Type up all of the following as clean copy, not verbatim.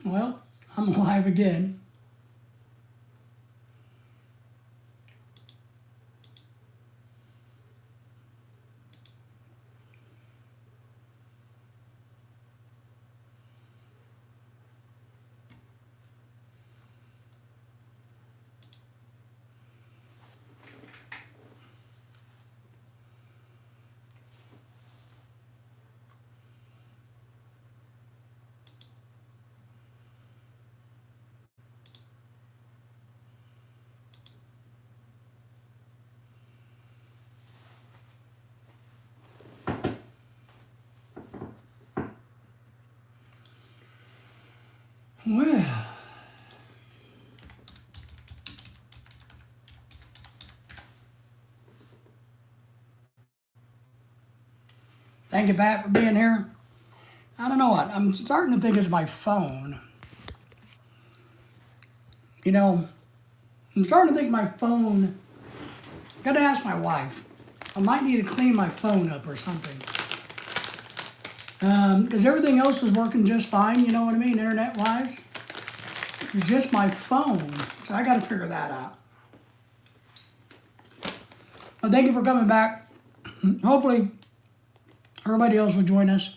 Well, I'm alive again. Well, thank you, Pat, for being here. I don't know what. I'm starting to think it's my phone. You know, I'm starting to think my phone. Got to ask my wife. I might need to clean my phone up or something. Because everything else was working just fine, you know what I mean, internet-wise. It's just my phone. So I got to figure that out. Well, thank you for coming back. Hopefully, everybody else will join us.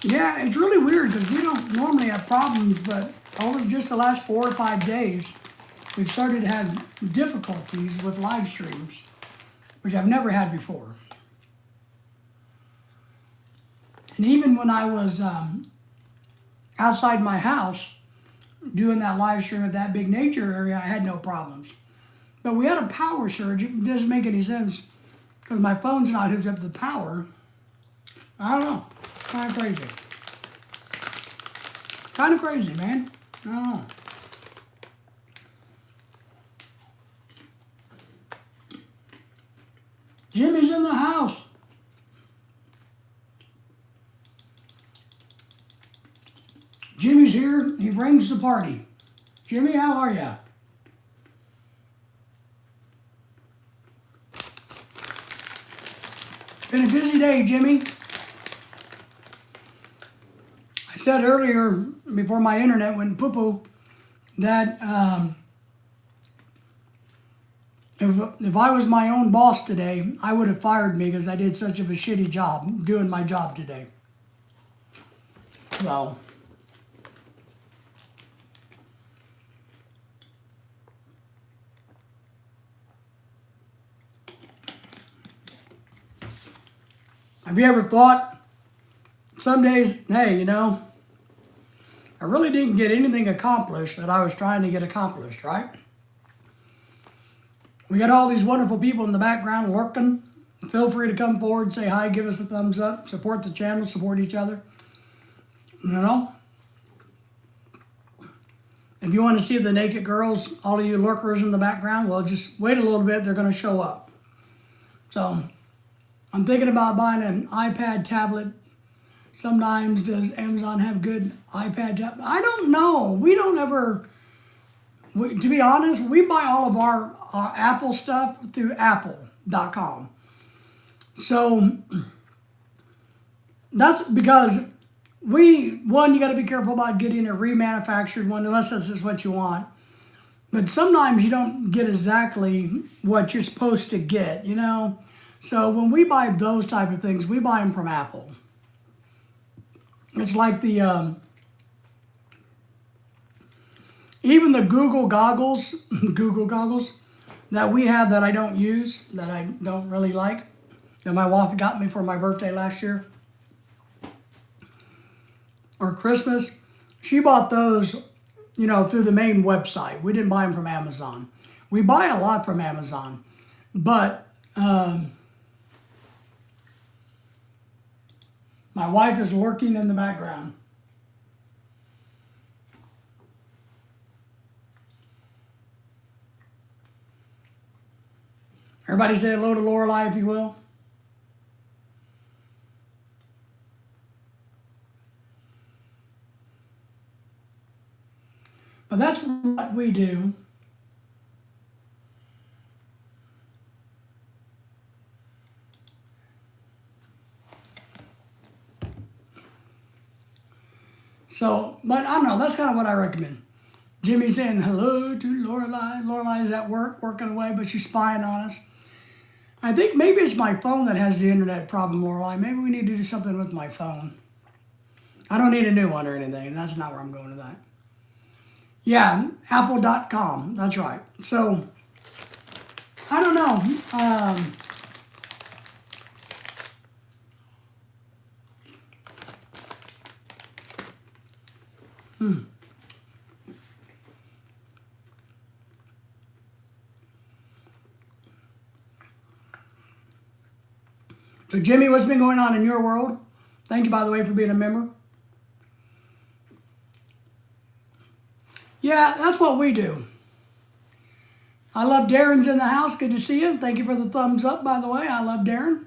Yeah, it's really weird because we don't normally have problems, but over just the last 4 or 5 days, we've started to have difficulties with live streams, which I've never had before. And even when I was outside my house doing that live stream at that big nature area, I had no problems. But we had a power surge. It doesn't make any sense because my phone's not hooked up to the power. I don't know. Kind of crazy. Kind of crazy, man. I don't know. Jimmy's in the house. Jimmy's here. He brings the party. Jimmy, how are ya? Been a busy day, Jimmy. I said earlier, before my internet went poo-poo, that if I was my own boss today, I would have fired me because I did such of a shitty job doing my job today. So, have you ever thought some days, hey, you know, I really didn't get anything accomplished that I was trying to get accomplished, right? We got all these wonderful people in the background lurking. Feel free to come forward, say hi, give us a thumbs up, support the channel, support each other. You know? If you want to see the naked girls, all of you lurkers in the background, well, just wait a little bit, they're going to show up. So, I'm thinking about buying an iPad tablet. Sometimes does Amazon have good iPad tablets? I don't know. We don't ever, to be honest, we buy all of our Apple stuff through apple.com. So that's because you got to be careful about getting a remanufactured one unless this is what you want. But sometimes you don't get exactly what you're supposed to get, you know? So when we buy those type of things, we buy them from Apple. It's like the, even the Google goggles, that we have that I don't use, that I don't really like, that my wife got me for my birthday last year, or Christmas. She bought those, you know, through the main website. We didn't buy them from Amazon. We buy a lot from Amazon, but my wife is lurking in the background. Everybody say hello to Lorelei, if you will. But that's what we do. So, but I don't know, that's kind of what I recommend. Jimmy's saying hello to Lorelai. Lorelai's at work, working away, but she's spying on us. I think maybe it's my phone that has the internet problem, Lorelai. Maybe we need to do something with my phone. I don't need a new one or anything. That's not where I'm going with that. Yeah, apple.com. That's right. So, I don't know. So, Jimmy, what's been going on in your world? Thank you, by the way, for being a member. Yeah, that's what we do. I love Darren's in the house. Good to see you. Thank you for the thumbs up, by the way. I love Darren.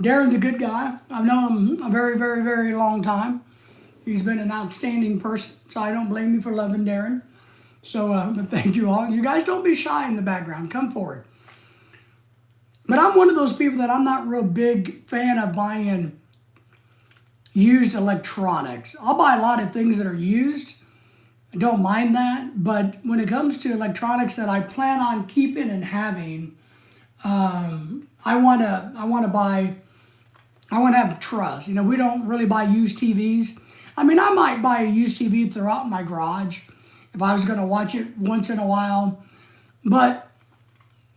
Darren's a good guy. I've known him a very, very, very long time. He's been an outstanding person, so I don't blame you for loving Darren. So, but thank you all. You guys don't be shy in the background. Come forward. But I'm one of those people that I'm not real big fan of buying used electronics. I'll buy a lot of things that are used. I don't mind that. But when it comes to electronics that I plan on keeping and having, I want to have trust. You know, we don't really buy used TVs. I mean, I might buy a used TV throughout my garage if I was going to watch it once in a while. But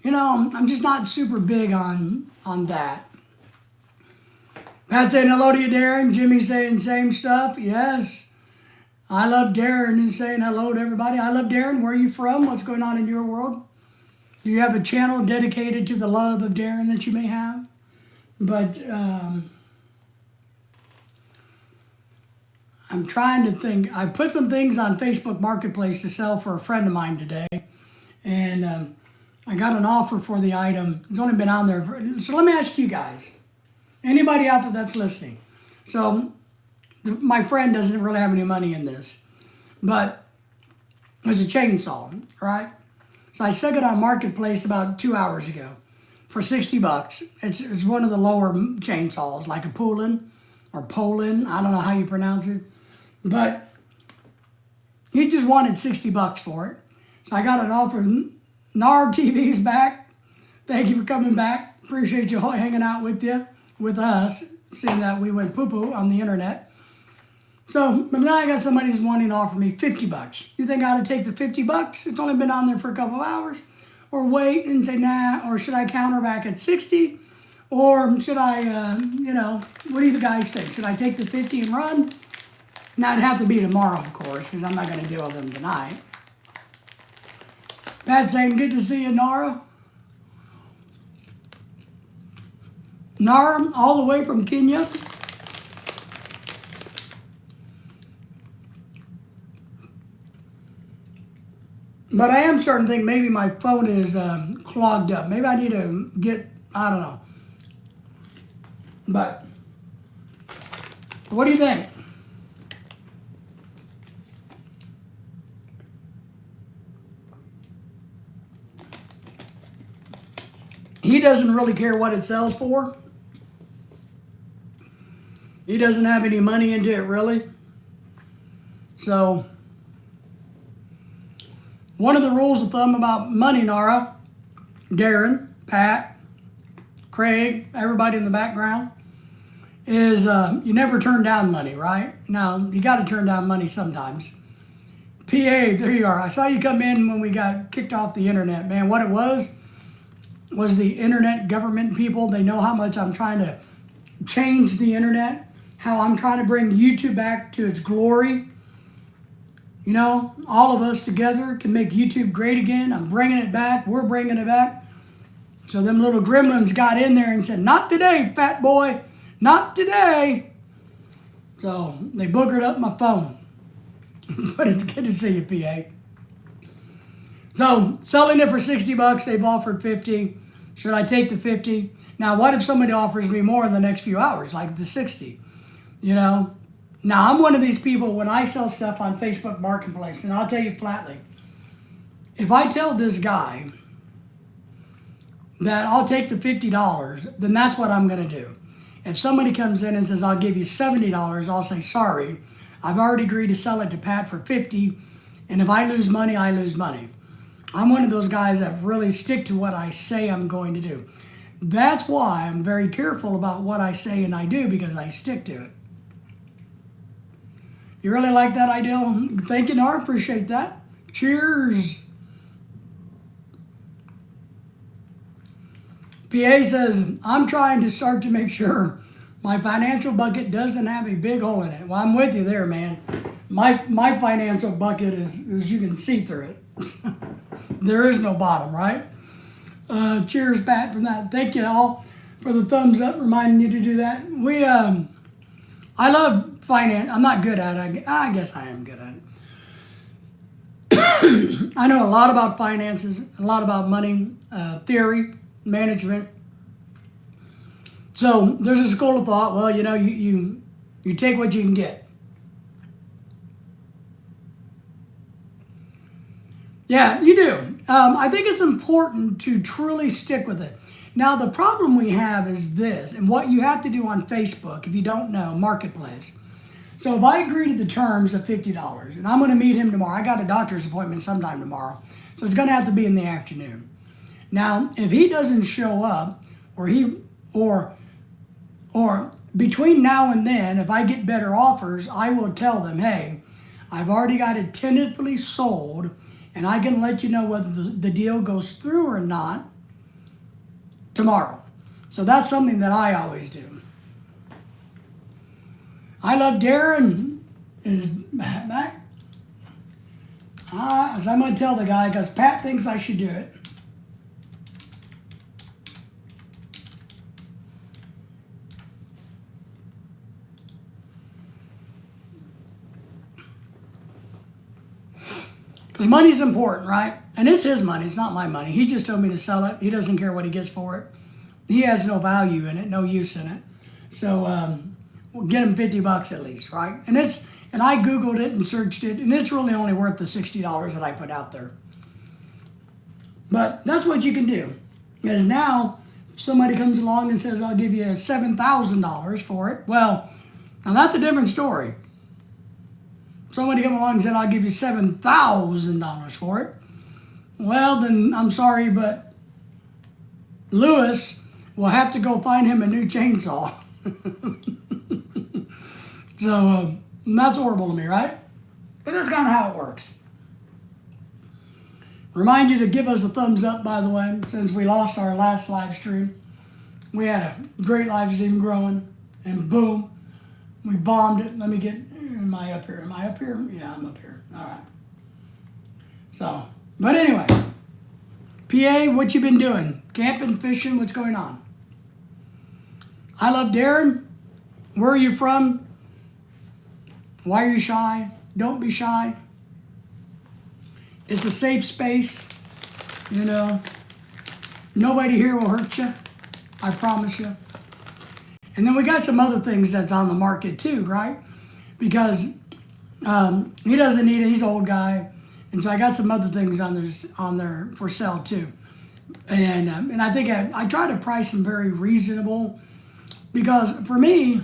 you know, I'm just not super big on that. Pat saying hello to you, Darren. Jimmy saying same stuff. Yes. I love Darren and saying hello to everybody. I love Darren. Where are you from? What's going on in your world? Do you have a channel dedicated to the love of Darren that you may have? But I'm trying to think. I put some things on Facebook Marketplace to sell for a friend of mine today. And I got an offer for the item. It's only been on there. So let me ask you guys, anybody out there that's listening. So my friend doesn't really have any money in this, but it's a chainsaw, right? So I stuck it on Marketplace about 2 hours ago for $60. It's one of the lower chainsaws, like a Poulan or Poland. I don't know how you pronounce it, but he just wanted $60 for it. So I got an offer. NARB TV's back. Thank you for coming back. Appreciate you hanging out with us, seeing that we went poo-poo on the internet. So, but now I got somebody who's wanting to offer me $50. You think I ought to take the $50? It's only been on there for a couple of hours. Or wait and say, nah, or should I counter back at 60? Or should I, what do you guys think? Should I take the 50 and run? Now, it'd have to be tomorrow, of course, because I'm not going to deal with them tonight. Pat saying, good to see you, Nara. Nara, all the way from Kenya. But I am starting to think maybe my phone is clogged up. Maybe I need to get, I don't know. But what do you think? He doesn't really care what it sells for. He doesn't have any money into it, really. So, one of the rules of thumb about money, Nara, Darren, Pat, Craig, everybody in the background, is you never turn down money, right? Now, you got to turn down money sometimes. PA, there you are. I saw you come in when we got kicked off the internet. Man, what it was the internet government people. They know how much I'm trying to change the internet, how I'm trying to bring YouTube back to its glory. You know, all of us together can make YouTube great again. I'm bringing it back. We're bringing it back. So them little gremlins got in there and said, not today, fat boy. Not today. So they boogered up my phone. But it's good to see you, PA. So selling it for $60, they've offered 50. Should I take the 50? Now, what if somebody offers me more in the next few hours, like the 60? You know, Now, I'm one of these people when I sell stuff on Facebook Marketplace, and I'll tell you flatly, if I tell this guy that I'll take the $50, then that's what I'm going to do. If somebody comes in and says, I'll give you $70, I'll say, sorry, I've already agreed to sell it to Pat for $50, and if I lose money, I lose money. I'm one of those guys that really stick to what I say I'm going to do. That's why I'm very careful about what I say and I do, because I stick to it. You really like that idea? Thank you, Nora. Appreciate that. Cheers. PA says, I'm trying to start to make sure my financial bucket doesn't have a big hole in it. Well, I'm with you there, man. My financial bucket is you can see through it. There is no bottom, right? Cheers, Pat, from that. Thank you all for the thumbs up, reminding you to do that. I love finance. I'm not good at it. I guess I am good at it. I know a lot about finances, a lot about money, theory, management. So there's a school of thought, well, you know, you take what you can get. Yeah, you do. I think it's important to truly stick with it. Now, the problem we have is this, and what you have to do on Facebook, if you don't know, Marketplace. So if I agree to the terms of $50, and I'm going to meet him tomorrow, I got a doctor's appointment sometime tomorrow, so it's going to have to be in the afternoon. Now, if he doesn't show up, or between now and then, if I get better offers, I will tell them, hey, I've already got it tentatively sold, and I can let you know whether the deal goes through or not tomorrow. So that's something that I always do. I love Darren is back. As I'm going to tell the guy, because Pat thinks I should do it. Because money's important, right? And it's his money. It's not my money. He just told me to sell it. He doesn't care what he gets for it. He has no value in it, no use in it. So we'll get him $50 at least, right? And I Googled it and searched it, and it's really only worth the $60 that I put out there. But that's what you can do. Because now, if somebody comes along and says, I'll give you $7,000 for it, well, now that's a different story. Somebody come along and said, I'll give you $7,000 for it. Well, then I'm sorry, but Lewis will have to go find him a new chainsaw. So that's horrible to me, right? But that's kind of how it works. Remind you to give us a thumbs up, by the way, since we lost our last live stream. We had a great live stream growing, and boom, we bombed it. Let me get... Am I up here? Am I up here? Yeah, I'm up here. All right. So, but anyway, PA, what you been doing? Camping, fishing, what's going on? I love Darren. Where are you from? Why are you shy? Don't be shy. It's a safe space. You know, nobody here will hurt you. I promise you. And then we got some other things that's on the market too, right? Because he doesn't need it. He's an old guy. And so I got some other things on there for sale too. And I think I try to price them very reasonable, because for me,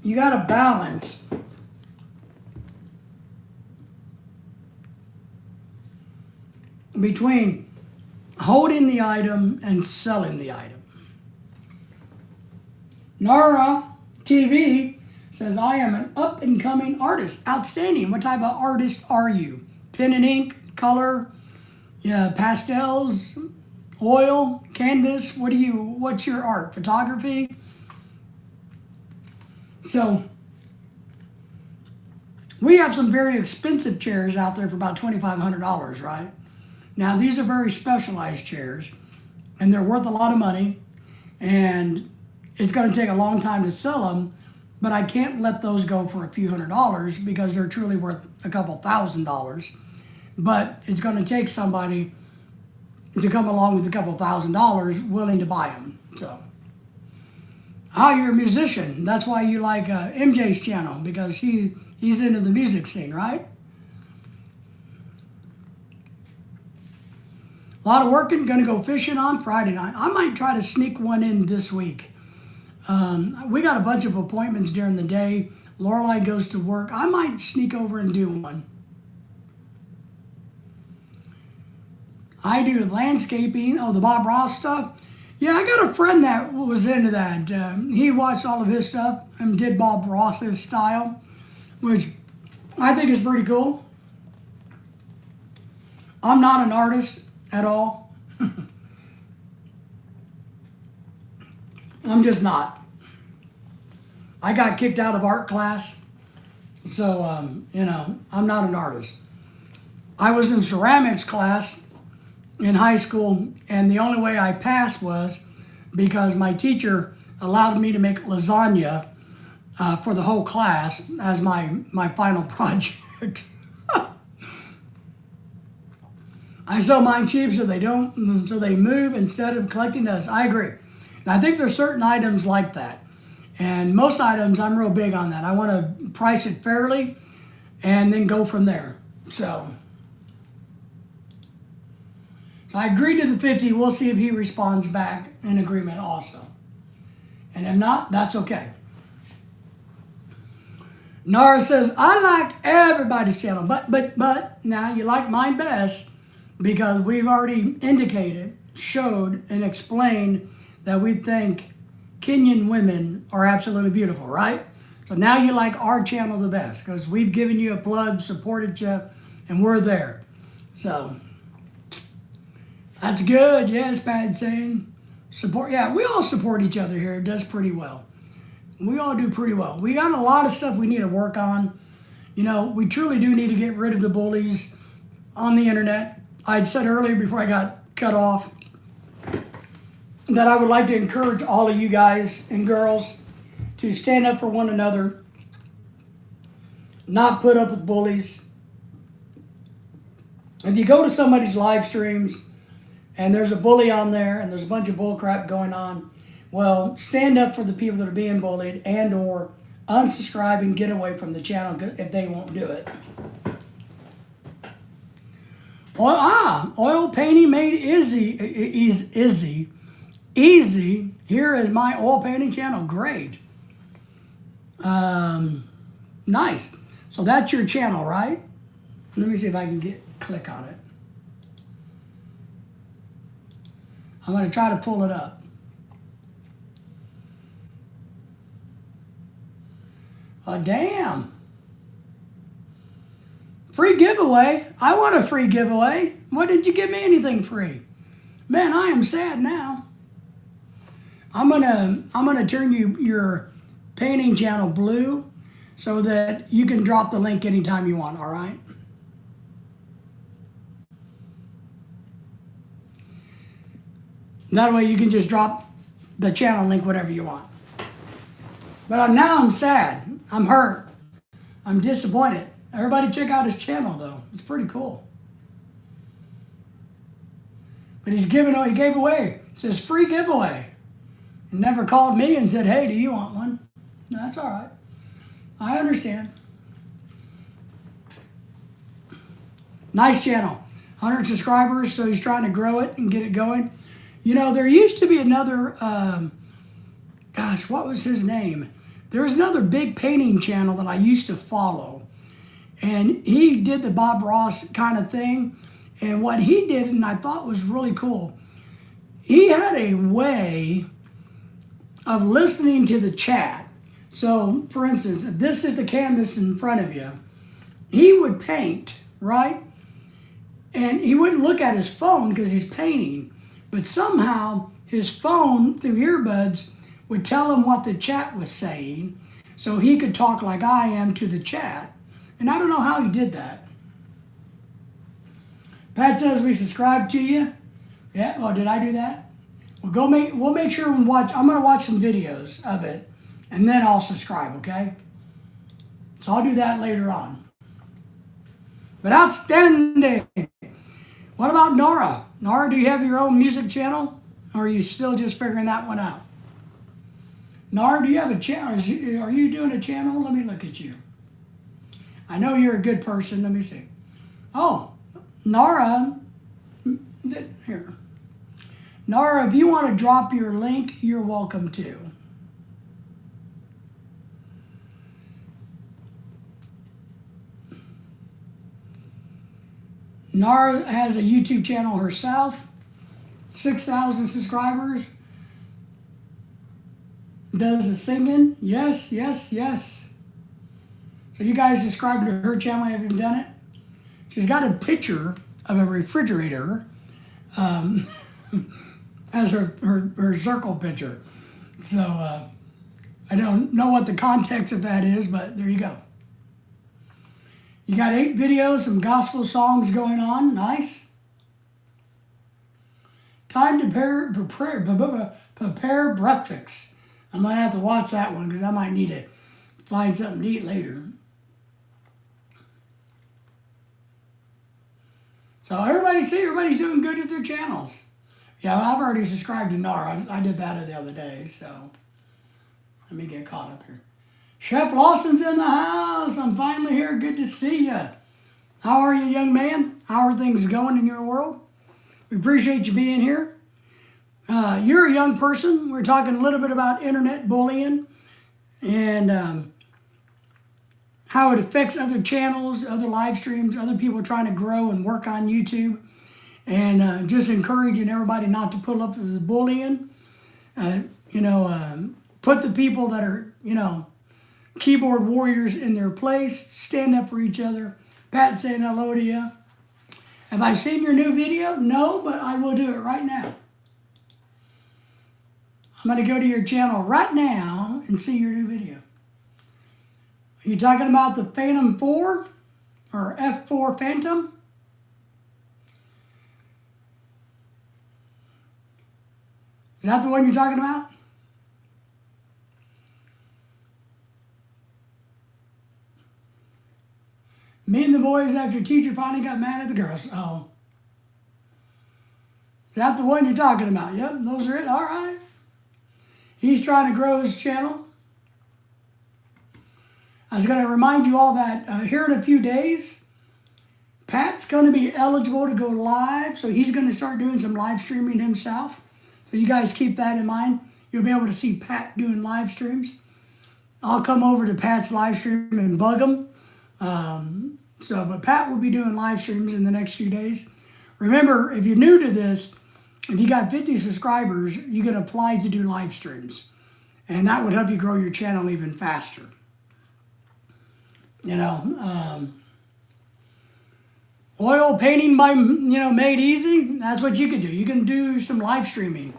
you got to balance between holding the item and selling the item. Nara TV says, I am an up-and-coming artist. Outstanding. What type of artist are you? Pen and ink, color, pastels, oil, canvas? What's your art? Photography? So, we have some very expensive chairs out there for about $2,500, right? Now, these are very specialized chairs, and they're worth a lot of money, and it's going to take a long time to sell them, but I can't let those go for a few $100s because they're truly worth a couple $1,000. But it's going to take somebody to come along with a couple $1,000 willing to buy them. So, you're a musician. That's why you like MJ's channel, because he's into the music scene, right? A lot of working. Going to go fishing on Friday night. I might try to sneak one in this week. We got a bunch of appointments during the day. Lorelai goes to work. I might sneak over and do one. I do landscaping. Oh, the Bob Ross stuff. Yeah, I got a friend that was into that. He watched all of his stuff and did Bob Ross's style, which I think is pretty cool. I'm not an artist at all. I'm just not. I got kicked out of art class, so, I'm not an artist. I was in ceramics class in high school, and the only way I passed was because my teacher allowed me to make lasagna for the whole class as my final project. I sell mine cheap so they move instead of collecting dust. I agree. And I think there's certain items like that. And most items, I'm real big on that. I want to price it fairly and then go from there. So I agreed to the 50. We'll see if he responds back in agreement also. And if not, that's okay. Nara says, I like everybody's channel, but now you like mine best because we've already showed, and explained that we think Kenyan women are absolutely beautiful, right? So now you like our channel the best because we've given you a plug, supported you, and we're there. So that's good. Yes, Pat saying support. Yeah, we all support each other here. It does pretty well. We all do pretty well. We got a lot of stuff we need to work on. We truly do need to get rid of the bullies on the internet. I'd said earlier before I got cut off that I would like to encourage all of you guys and girls to stand up for one another, not put up with bullies. If you go to somebody's live streams and there's a bully on there and there's a bunch of bull crap going on, well, stand up for the people that are being bullied and or unsubscribe and get away from the channel if they won't do it. Oil painting made easy. Here is my oil painting channel. Great. Nice. So that's your channel, right? Let me see if I can click on it. I'm going to try to pull it up. Oh, damn. Free giveaway. I want a free giveaway. Why didn't you give me anything free? Man, I am sad now. I'm gonna turn your painting channel blue so that you can drop the link anytime you want, all right? That way you can just drop the channel link whatever you want. But now I'm sad. I'm hurt. I'm disappointed. Everybody check out his channel though. It's pretty cool. But he gave away. It says free giveaway. He never called me and said, hey, do you want one? No, that's all right. I understand. Nice channel. 100 subscribers, so he's trying to grow it and get it going. There used to be another, what was his name? There was another big painting channel that I used to follow. And he did the Bob Ross kind of thing. And what he did, and I thought was really cool, he had a way of listening to the chat. So, for instance, if this is the canvas in front of you, he would paint, right? And he wouldn't look at his phone because he's painting. But somehow his phone, through earbuds, would tell him what the chat was saying so he could talk like I am to the chat. And I don't know how he did that. Pat says we subscribe to you. Yeah, oh, did I do that? We'll make sure we watch. I'm going to watch some videos of it, and then I'll subscribe, okay? So I'll do that later on. But outstanding. What about Nora? Nara, do you have your own music channel? Or are you still just figuring that one out? Nara, do you have a channel? Are you doing a channel? Let me look at you. I know you're a good person. Let me see. Oh, Nara, here. Nara, if you want to drop your link, you're welcome to. Nara has a YouTube channel herself, 6,000 subscribers. Does the singing? Yes, yes, yes. So you guys subscribe to her channel, have you done it? She's got a picture of a refrigerator as her circle picture. So I don't know what the context of that is, but there you go. You got 8 videos, some gospel songs going on. Nice. Time to prepare breakfast. I might have to watch that one because I might need to find something to eat later. So everybody's doing good with their channels. Yeah, I've already subscribed to Nara. I did that the other day, so let me get caught up here. Chef Lawson's in the house. I'm finally here. Good to see you. How are you, young man? How are things going in your world? We appreciate you being here. You're a young person. We're talking a little bit about internet bullying and how it affects other channels, other live streams, other people trying to grow and work on YouTube. And just encouraging everybody not to put up with the bullying. Put the people that are, keyboard warriors in their place, stand up for each other. Pat saying hello to you. Have I seen your new video? No, but I will do it right now. I'm going to go to your channel right now and see your new video. Are you talking about the Phantom 4 or F4 Phantom? Is that the one you're talking about? Me and the boys after teacher finally got mad at the girls. Oh. Is that the one you're talking about? Yep, those are it. All right. He's trying to grow his channel. I was going to remind you all that here in a few days, Pat's going to be eligible to go live. So he's going to start doing some live streaming himself. So you guys keep that in mind. You'll be able to see Pat doing live streams. I'll come over to Pat's live stream and bug him. But Pat will be doing live streams in the next few days. Remember, if you're new to this, if you got 50 subscribers, you can apply to do live streams. And that would help you grow your channel even faster. Oil painting by, Made Easy, that's what you can do. You can do some live streaming,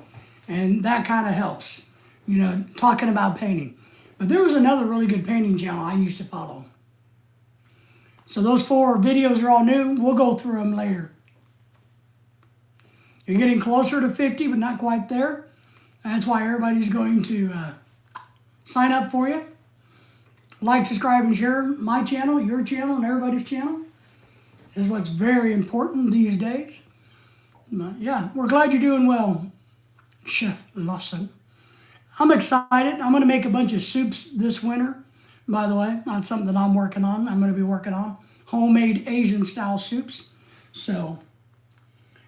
and that kind of helps, talking about painting. But there was another really good painting channel I used to follow. So those 4 videos are all new. We'll go through them later. You're getting closer to 50, but not quite there. That's why everybody's going to sign up for you. Like, subscribe, and share my channel, your channel, and everybody's channel. Is what's very important these days. Yeah, we're glad you're doing well, Chef Lawson. I'm excited. I'm going to make a bunch of soups this winter, by the way. Not something that I'm working on. I'm going to be working on homemade Asian-style soups. So,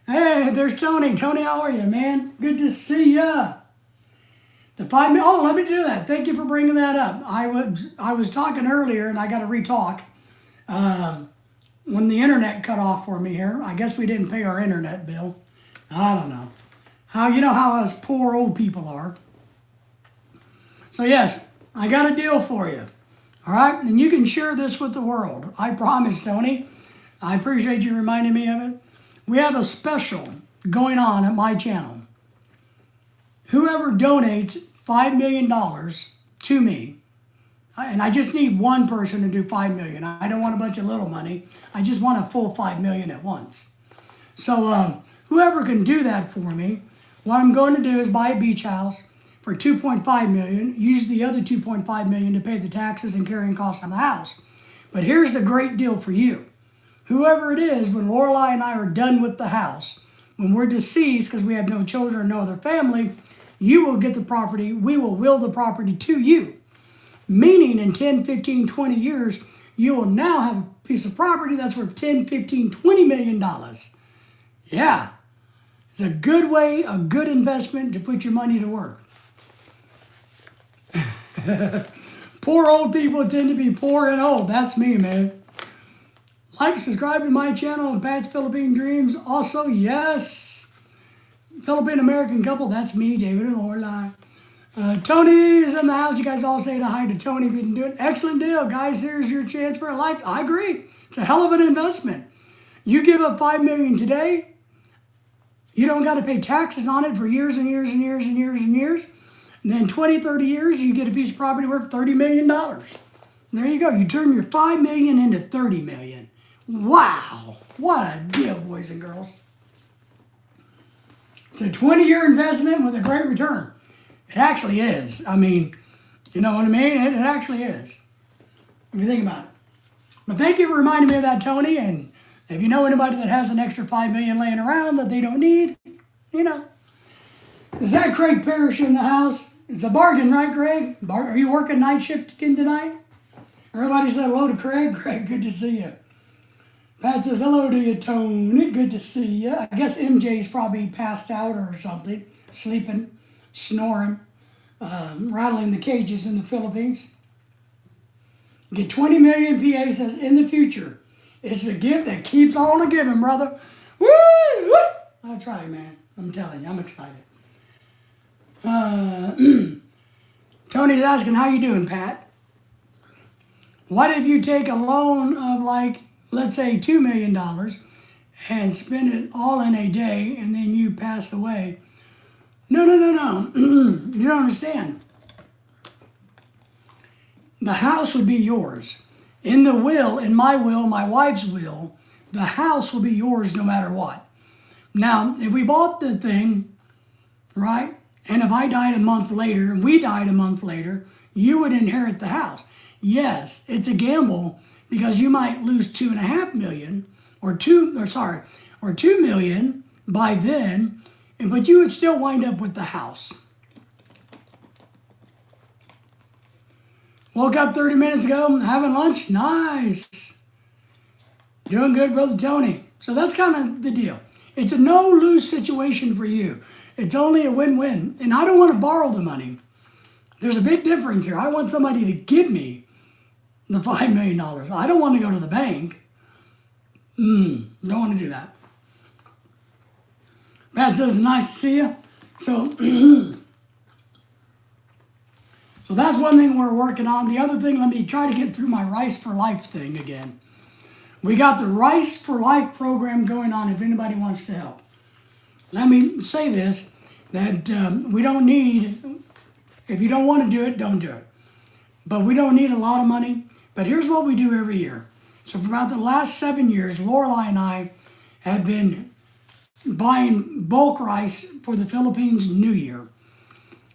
hey, there's Tony. Tony, how are you, man? Good to see ya. Oh, let me do that. Thank you for bringing that up. I was talking earlier, and I got to re-talk. When the internet cut off for me here, I guess we didn't pay our internet bill. I don't know. How us poor old people are. So yes, I got a deal for you. All right? And you can share this with the world. I promise, Tony. I appreciate you reminding me of it. We have a special going on at my channel. Whoever donates $5 million to me, and I just need one person to do $5 million. I don't want a bunch of little money. I just want a full $5 million at once. So whoever can do that for me, what I'm going to do is buy a beach house for $2.5 million, use the other $2.5 million to pay the taxes and carrying costs on the house. But here's the great deal for you. Whoever it is, when Lorelai and I are done with the house, when we're deceased, because we have no children, no other family, you will get the property. We will will the property to you. Meaning in 10, 15, 20 years, you will now have a piece of property that's worth 10, 15, 20 million dollars. Yeah. It's a good way, a good investment to put your money to work. Poor old people tend to be poor and old. That's me, man. Like, subscribe to my channel, Pat's Philippine Dreams. Also, yes, Philippine American couple. That's me, David and Lorelai. Tony is in the house. You guys all say hi to Tony if you didn't do it. Excellent deal, guys. Here's your chance for a life. I agree. It's a hell of an investment. You give up $5 million today. You don't got to pay taxes on it for years and years and years and years and years. And then 20, 30 years, you get a piece of property worth $30 million. There you go. You turn your $5 million into $30 million. Wow. What a deal, boys and girls. It's a 20-year investment with a great return. It actually is. I mean, you know what I mean? It actually is. If you think about it. But thank you for reminding me of that, Tony. And if you know anybody that has an extra $5 million laying around that they don't need, you know. Is that Craig Parrish in the house? It's a bargain, right, Craig? Are you working night shift again tonight? Everybody said hello to Craig. Craig, good to see you. Pat says hello to you, Tony. Good to see you. I guess MJ's probably passed out or something, sleeping, snoring, rattling the cages in the Philippines. Get 20 million, PA says, in the future. It's a gift that keeps on giving, brother. Woo! Woo! That's right, man. I'm telling you, I'm excited. Tony's asking, how you doing, Pat? What if you take a loan of like, let's say $2 million and spend it all in a day and then you pass away? No. You don't understand. The house would be yours. In the will, in my will, my wife's will, the house will be yours no matter what. Now, if we bought the thing, right, and if I died a month later, and we died a month later, you would inherit the house. Yes, it's a gamble because you might lose $2.5 million or $2 million by then, but you would still wind up with the house. Woke up 30 minutes ago, having lunch. Nice. Doing good, Brother Tony. So that's kind of the deal. It's a no-lose situation for you. It's only a win-win. And I don't want to borrow the money. There's a big difference here. I want somebody to give me the $5 million. I don't want to go to the bank. Don't want to do that. Pat says, nice to see you. So, so that's one thing we're working on. The other thing, let me try to get through my Rice for Life thing again. We got the Rice for Life program going on if anybody wants to help. Let me say this, that we don't need, if you don't want to do it, don't do it. But we don't need a lot of money. But here's what we do every year. So for about the last 7 years, Lorelai and I have been buying bulk rice for the Philippines New Year.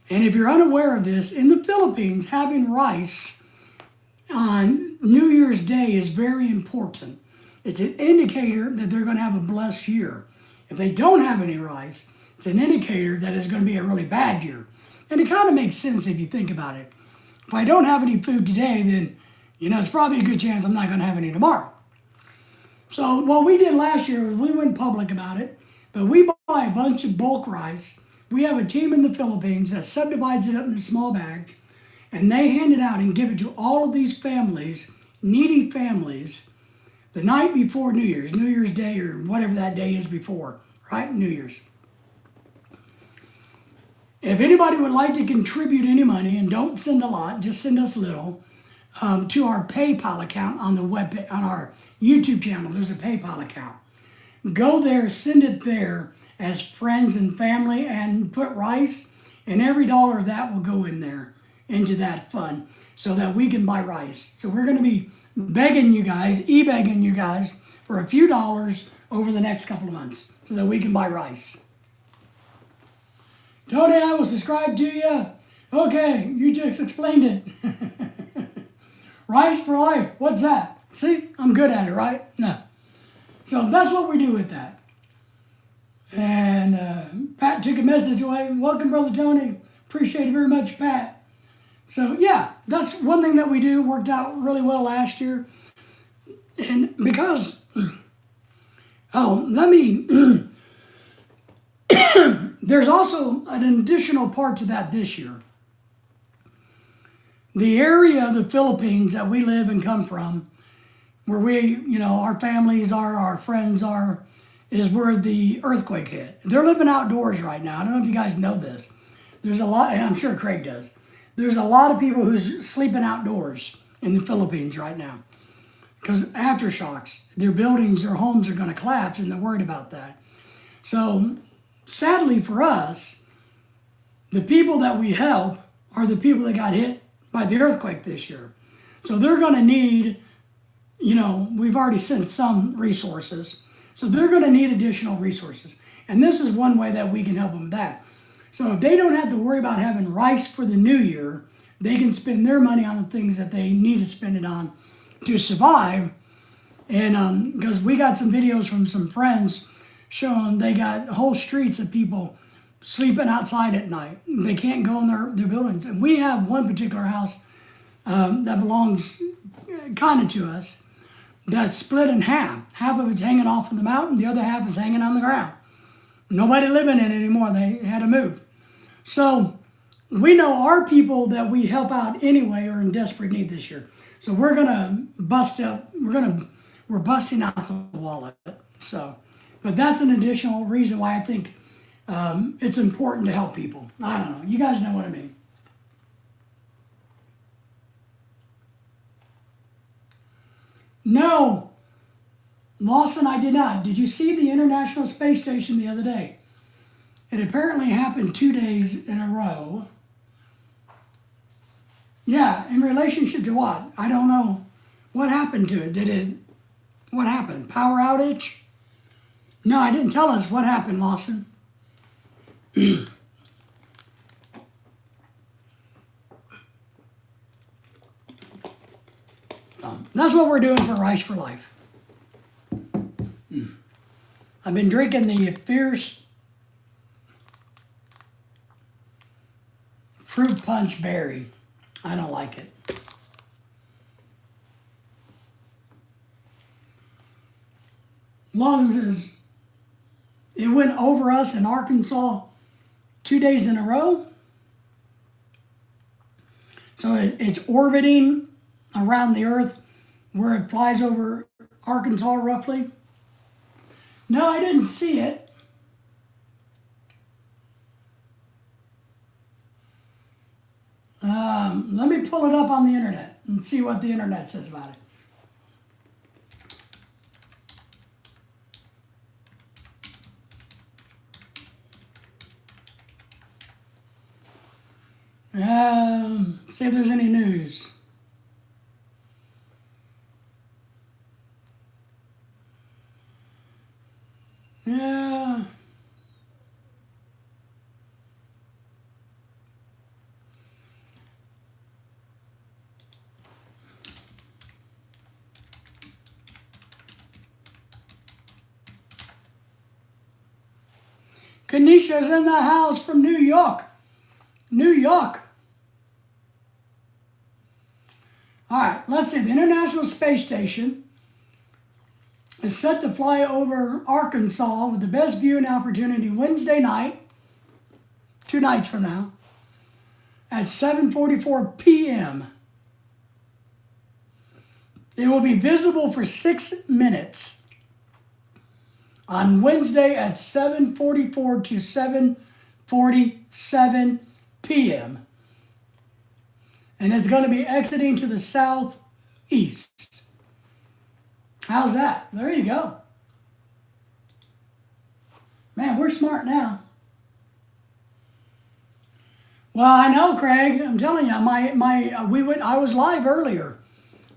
And if you're unaware of this, in the Philippines, having rice on New Year's Day is very important. It's an indicator that they're going to have a blessed year. If they don't have any rice, it's an indicator that it's going to be a really bad year. And it kind of makes sense if you think about it. If I don't have any food today, then, you know, it's probably a good chance I'm not going to have any tomorrow. So what we did last year was we went public about it, but we buy a bunch of bulk rice. We have a team in the Philippines that subdivides it up into small bags, and they hand it out and give it to all of these families, needy families, the night before New Year's Day or whatever that day is before, right? New Year's. If anybody would like to contribute any money, and don't send a lot, just send us little, to our PayPal account on the on our YouTube channel. There's a PayPal account. Go there, send it there as friends and family, and put rice, and every dollar of that will go in there into that fund so that we can buy rice. So we're going to be begging you guys, e-begging you guys for a few dollars over the next couple of months so that we can buy rice. Tony, I will subscribe to you. Okay, you just explained it. Rice for Life, what's that? See, I'm good at it, right? No. So that's what we do with that. And Pat took a message away. Welcome, Brother Tony. Appreciate it very much, Pat. So yeah, that's one thing that we do. Worked out really well last year. And because, there's also an additional part to that this year. The area of the Philippines that we live and come from, where our families are, our friends are, is where the earthquake hit. They're living outdoors right now. I don't know if you guys know this. There's a lot, and I'm sure Craig does. There's a lot of people who's sleeping outdoors in the Philippines right now because aftershocks, their buildings, their homes are going to collapse, and they're worried about that. So sadly for us, the people that we help are the people that got hit by the earthquake this year. So they're going to need, we've already sent some resources. So they're going to need additional resources. And this is one way that we can help them with that. So if they don't have to worry about having rice for the new year, they can spend their money on the things that they need to spend it on to survive. And because we got some videos from some friends showing they got whole streets of people sleeping outside at night. They can't go in their buildings. And we have one particular house that belongs kind of to us that's split in half. Half of it's hanging off of the mountain, the other half is hanging on the ground. Nobody living in it anymore. They had to move. So we know our people that we help out anyway are in desperate need this year. So we're gonna we're busting out the wallet. So, but that's an additional reason why I think it's important to help people. I don't know. You guys know what I mean. No, Lawson, I did not. Did you see the International Space Station the other day? It apparently happened 2 days in a row. Yeah, in relationship to what? I don't know. What happened to it? What happened? Power outage? No, I didn't tell us what happened, Lawson. That's what we're doing for Rice for Life. I've been drinking the Fierce Fruit Punch Berry. I don't like it. Long as it went over us in Arkansas 2 days in a row. So it's orbiting around the Earth where it flies over Arkansas roughly. No, I didn't see it. Let me pull it up on the internet and see what the internet says about it. See if there's any news. Yeah. Kanisha's in the house from New York. New York. All right, let's see. The International Space Station is set to fly over Arkansas with the best viewing opportunity Wednesday night, 2 nights from now, at 7:44 p.m. It will be visible for 6 minutes on Wednesday at 7:44 to 7:47 p.m. And it's going to be exiting to the southeast. How's that? There you go. Man, we're smart now. Well, I know, Craig. I'm telling you, I was live earlier,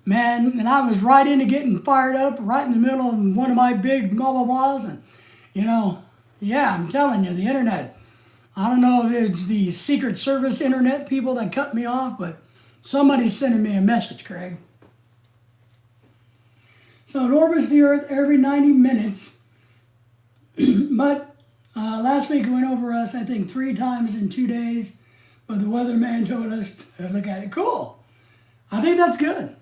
man, and I was right into getting fired up, right in the middle of one of my big blah blah blahs, and yeah, I'm telling you, the internet. I don't know if it's the Secret Service internet people that cut me off, but somebody's sending me a message, Craig. So it orbits the Earth every 90 minutes, but Last week we went over us, I think, 3 times in 2 days, but the weatherman told us to look at it. Cool. I think that's good.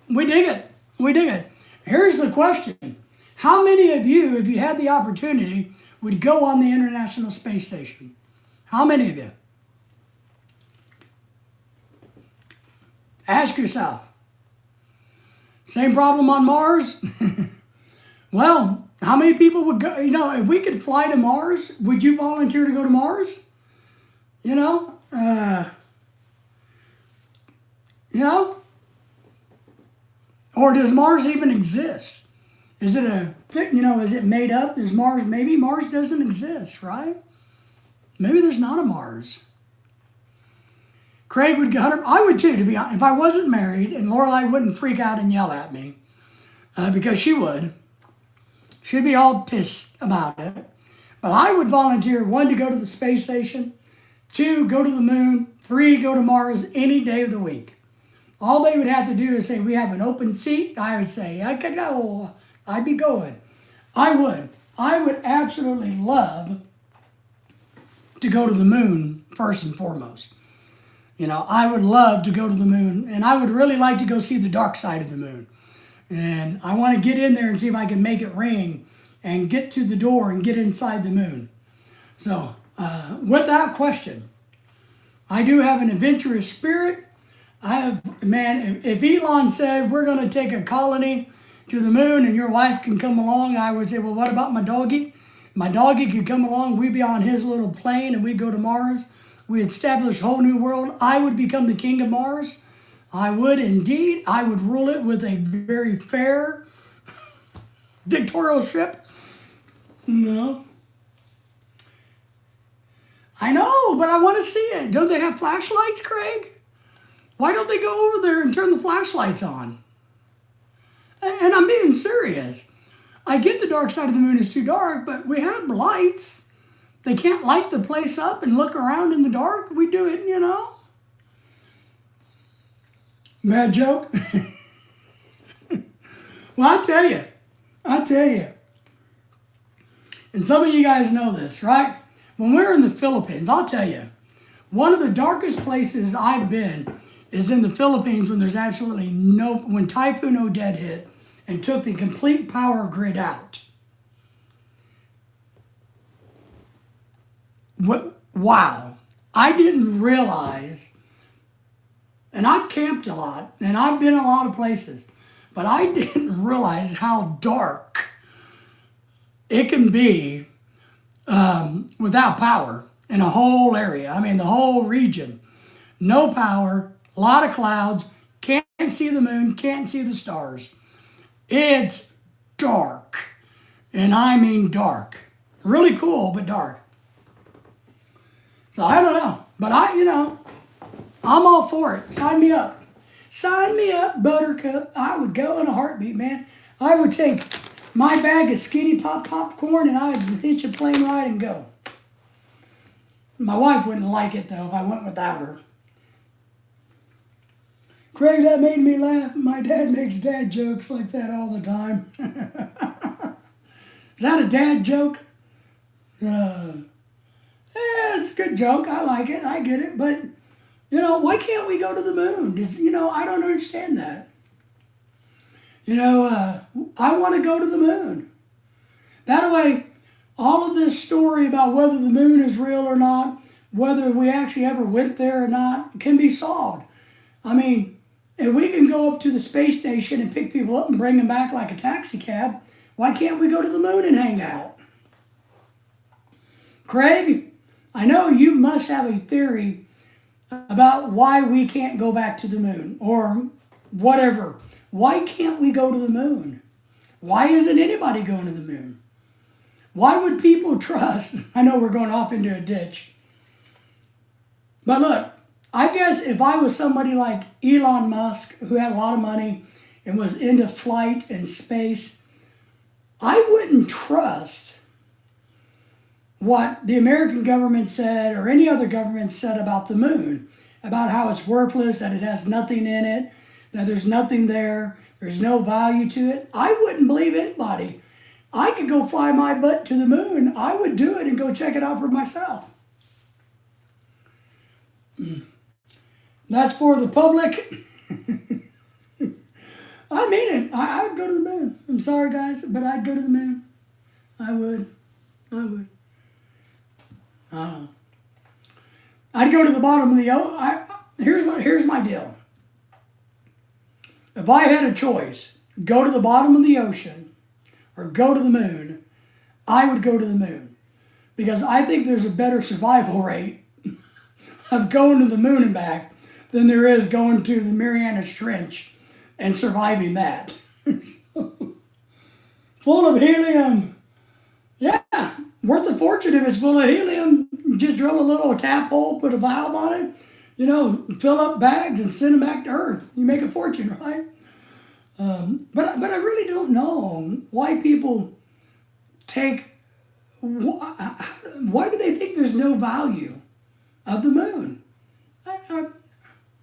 We dig it. We dig it. Here's the question. How many of you, if you had the opportunity, would go on the International Space Station? How many of you? Ask yourself. Same problem on Mars? Well, how many people would go? You know, if we could fly to Mars, would you volunteer to go to Mars? You know? You know? Or does Mars even exist? Is it is it made up? Is Mars, maybe Mars doesn't exist, right? Maybe there's not a Mars. Craig would go, I would too, to be honest. If I wasn't married and Lorelai wouldn't freak out and yell at me, because she would. She'd be all pissed about it. But I would volunteer, 1, to go to the space station, 2, go to the moon, 3, go to Mars any day of the week. All they would have to do is say, we have an open seat. I would say, I could go. I'd be going. I would. I would absolutely love to go to the moon first and foremost. You know, I would love to go to the moon, and I would really like to go see the dark side of the moon. And I want to get in there and see if I can make it ring and get to the door and get inside the moon. So, with that question, I do have an adventurous spirit. If Elon said we're going to take a colony to the moon and your wife can come along, I would say, well, what about my doggy? My doggy could come along, we'd be on his little plane and we'd go to Mars. We'd establish a whole new world. I would become the king of Mars. I would indeed. I would rule it with a very fair dictatorship. No. I know, but I want to see it. Don't they have flashlights, Craig? Why don't they go over there and turn the flashlights on? And I'm being serious. I get the dark side of the moon is too dark, but we have lights. They can't light the place up and look around in the dark. We do it, you know. Bad joke? Well, I tell you. And some of you guys know this, right? When we were in the Philippines, I'll tell you, one of the darkest places I've been is in the Philippines when there's absolutely when Typhoon Odette hit and took the complete power grid out. Wow. I didn't realize, and I've camped a lot, and I've been a lot of places, but I didn't realize how dark it can be without power in a whole area. I mean, the whole region. No power, a lot of clouds, can't see the moon, can't see the stars. It's dark, and I mean dark. Really cool, but dark. So I don't know, but I'm all for it. Sign me up. Sign me up, Buttercup. I would go in a heartbeat, man. I would take my bag of Skinny Pop popcorn and I'd hitch a plane ride and go. My wife wouldn't like it, though, if I went without her. Craig, that made me laugh. My dad makes dad jokes like that all the time. Is that a dad joke? It's a good joke. I like it. I get it. But, why can't we go to the moon? I don't understand that. I want to go to the moon. That way, all of this story about whether the moon is real or not, whether we actually ever went there or not, can be solved. I mean, if we can go up to the space station and pick people up and bring them back like a taxi cab, why can't we go to the moon and hang out? Craig, I know you must have a theory about why we can't go back to the moon or whatever. Why can't we go to the moon? Why isn't anybody going to the moon? Why would people trust? I know we're going off into a ditch. But look, I guess if I was somebody like Elon Musk, who had a lot of money and was into flight and space, I wouldn't trust what the American government said or any other government said about the moon, about how it's worthless, that it has nothing in it, that there's nothing there, there's no value to it. I wouldn't believe anybody I could go fly my butt to the moon. I would do it and go check it out for myself. That's for the public. I mean it. I would go to the moon. I'm sorry, guys, but I'd go to the moon. I would. I'd go to the bottom of the ocean. Here's my deal. If I had a choice, go to the bottom of the ocean or go to the moon, I would go to the moon. Because I think there's a better survival rate of going to the moon and back than there is going to the Marianas Trench and surviving that. Full of helium. Yeah, worth a fortune if it's full of helium. Just drill a little tap hole, put a valve on it, fill up bags and send them back to Earth. You make a fortune, right? But I really don't know why people why do they think there's no value of the moon? I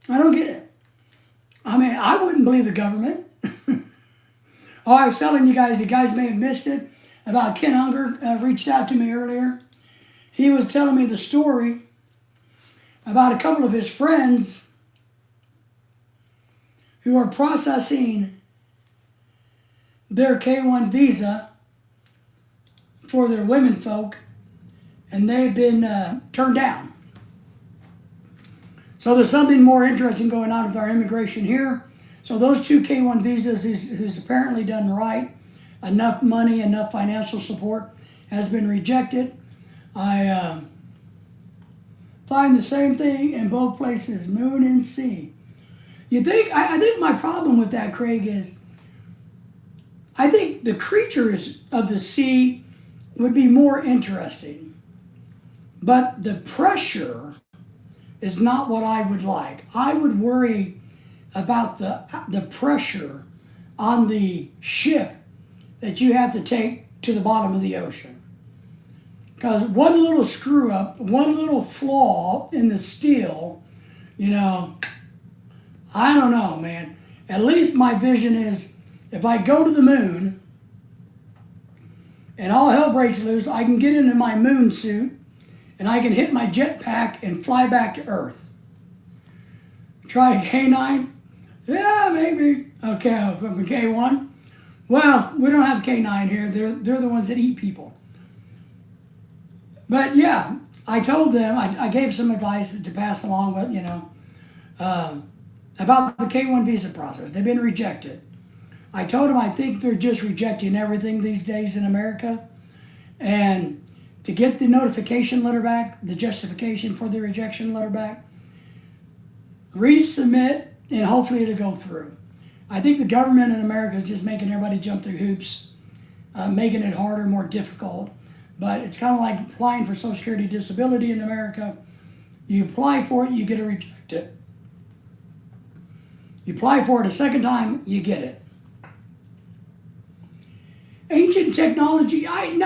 don't get it. I mean, I wouldn't believe the government. Oh, I was telling you guys may have missed it, about Ken Unger reached out to me earlier. He was telling me the story about a couple of his friends who are processing their K-1 visa for their women folk, and they've been turned down. So there's something more interesting going on with our immigration here. So those two K-1 visas, who's apparently done right, enough money, enough financial support, has been rejected. I find the same thing in both places, moon and sea. I think my problem with that, Craig, is I think the creatures of the sea would be more interesting. But the pressure is not what I would like. I would worry about the pressure on the ship that you have to take to the bottom of the ocean. Because one little screw up, one little flaw in the steel, I don't know, man. At least my vision is if I go to the moon and all hell breaks loose, I can get into my moon suit and I can hit my jetpack and fly back to Earth. Try a K9? Yeah, maybe. Okay, from a K1. Well, we don't have K9 here. They're the ones that eat people. But yeah, I told them, I gave some advice to pass along, but about the K-1 visa process. They've been rejected. I told them I think they're just rejecting everything these days in America. And to get the notification letter back, the justification for the rejection letter back, resubmit, and hopefully it'll go through. I think the government in America is just making everybody jump through hoops, making it harder, more difficult. But it's kind of like applying for Social Security disability in America. You apply for it, you get it rejected. You apply for it a second time, you get it. Ancient technology, I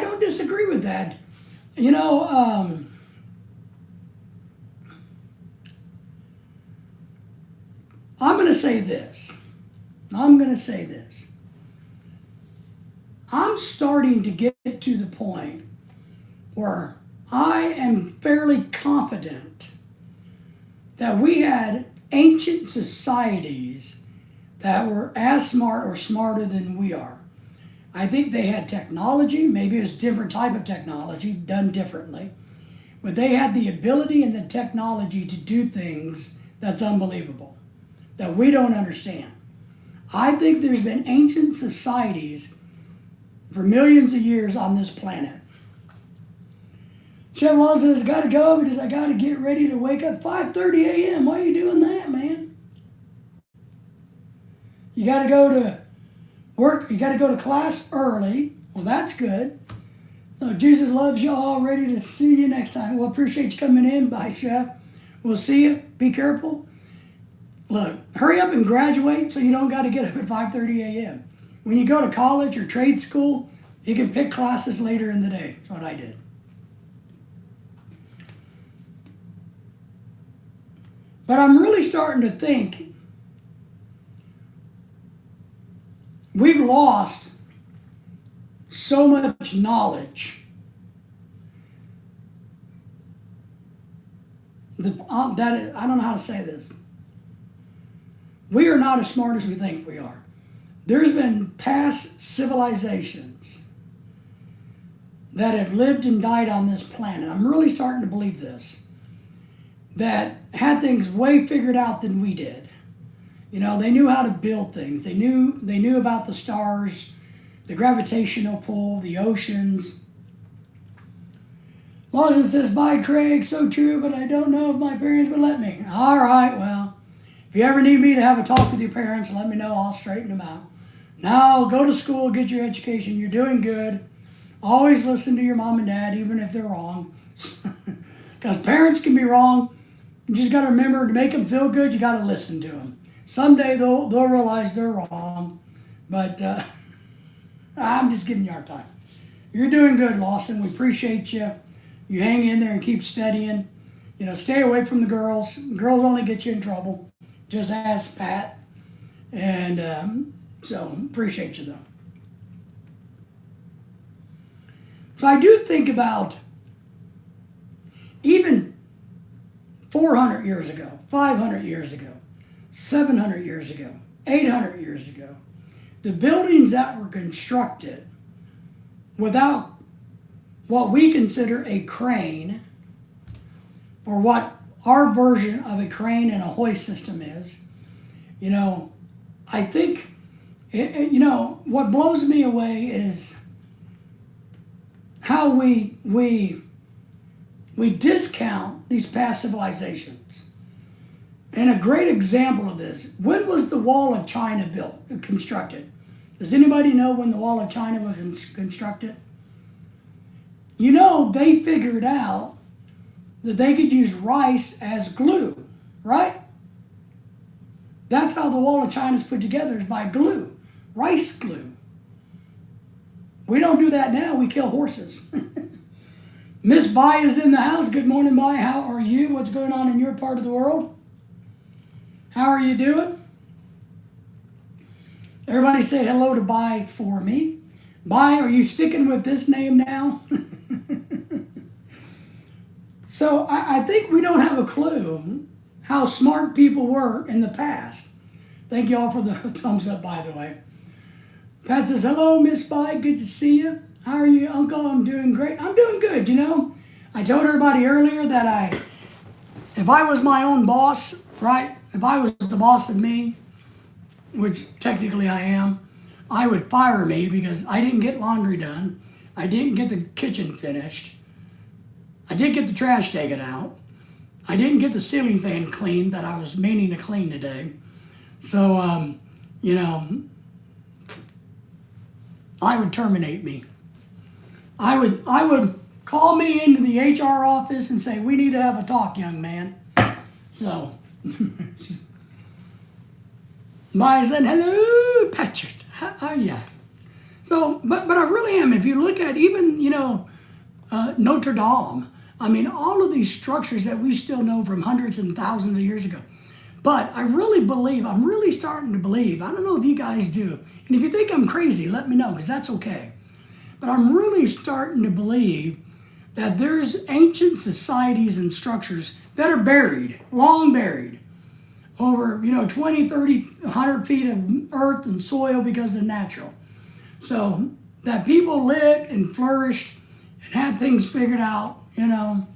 don't disagree with that. I'm going to say this. I'm starting to get to the point where I am fairly confident that we had ancient societies that were as smart or smarter than we are. I think they had technology, maybe it was a different type of technology done differently, but they had the ability and the technology to do things that's unbelievable, that we don't understand. I think there's been ancient societies for millions of years on this planet. Chevron says, got to go because I got to get ready to wake up 5:30 a.m. Why are you doing that, man? You got to go to work. You got to go to class early. Well, that's good. So Jesus loves you all. Ready to see you next time. Well, appreciate you coming in. Bye, Chef. We'll see you. Be careful. Look, hurry up and graduate so you don't got to get up at 5:30 a.m. When you go to college or trade school, you can pick classes later in the day. That's what I did. But I'm really starting to think we've lost so much knowledge. I don't know how to say this. We are not as smart as we think we are. There's been past civilizations that have lived and died on this planet. I'm really starting to believe this. That had things way figured out than we did. You know, they knew how to build things. They knew about the stars, the gravitational pull, the oceans. Lawson says, "Bye, Craig. So true, but I don't know if my parents would let me." All right, well, if you ever need me to have a talk with your parents, let me know. I'll straighten them out. Now, go to school, get your education. You're doing good. Always listen to your mom and dad, even if they're wrong. Because parents can be wrong. You just got to remember, to make them feel good, you got to listen to them. Someday they'll realize they're wrong. But I'm just giving you our time. You're doing good, Lawson. We appreciate you. You hang in there and keep studying. You know, stay away from the girls. Girls only get you in trouble. Just ask Pat. And so, appreciate you, though. So I do think about even 400 years ago, 500 years ago, 700 years ago, 800 years ago, the buildings that were constructed without what we consider a crane, or what our version of a crane and a hoist system is, you know, I think, you know, what blows me away is how we discount these past civilizations. And a great example of this, when was the Wall of China constructed? Does anybody know when the Wall of China was constructed? You know, they figured out that they could use rice as glue, right? That's how the Wall of China is put together, is by glue, rice glue. We don't do that now, we kill horses. Miss Bai is in the house. Good morning, Bai. How are you? What's going on in your part of the world? How are you doing? Everybody say hello to Bai for me. Bai, are you sticking with this name now? So I think we don't have a clue how smart people were in the past. Thank you all for the thumbs up, by the way. Pat says, "Hello, Miss Bai. Good to see you. How are you, Uncle?" "I'm doing great." I'm doing good, you know. I told everybody earlier that if I was my own boss, right? If I was the boss of me, which technically I am, I would fire me because I didn't get laundry done. I didn't get the kitchen finished. I did get the trash taken out. I didn't get the ceiling fan cleaned that I was meaning to clean today. So, you know, I would terminate me. I would call me into the HR office and say, "We need to have a talk, young man." So, Maya said, "Hello, Patrick. How are you?" So, but I really am. If you look at even, you know, Notre Dame, I mean, all of these structures that we still know from hundreds and thousands of years ago. But I really believe, I'm really starting to believe, I don't know if you guys do, and if you think I'm crazy, let me know, because that's okay. But I'm really starting to believe that there's ancient societies and structures that are buried, long buried, over, you know, 20, 30, 100 feet of earth and soil because of natural. So that people lived and flourished and had things figured out, you know.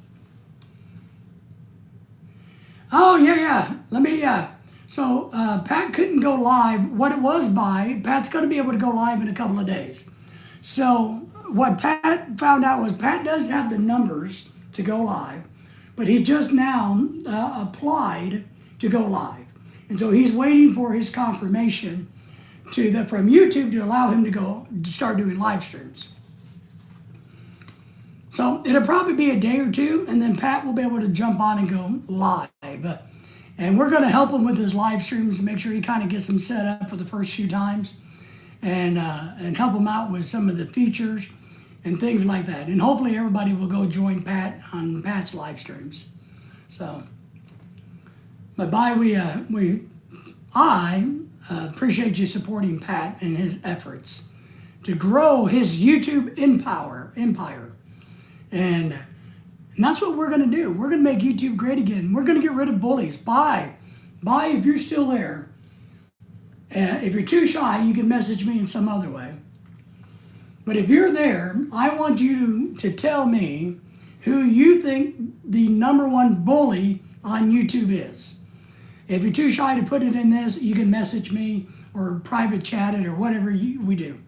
Oh, yeah. So Pat couldn't go live. What it was Pat's going to be able to go live in a couple of days. So what Pat found out was Pat does have the numbers to go live, but he just now applied to go live. And so he's waiting for his confirmation from YouTube to allow him to start doing live streams. So it'll probably be a day or two, and then Pat will be able to jump on and go live. And we're going to help him with his live streams, make sure he kind of gets them set up for the first few times, and help him out with some of the features and things like that. And hopefully everybody will go join Pat on Pat's live streams. So, but I appreciate you supporting Pat and his efforts. to grow his YouTube empire. And that's what we're going to do. We're going to make YouTube great again. We're going to get rid of bullies. Bye if you're still there. If you're too shy, you can message me in some other way. But if you're there, I want you to tell me who you think the #1 bully on YouTube is. If you're too shy to put it in this, you can message me or private chat it or whatever we do.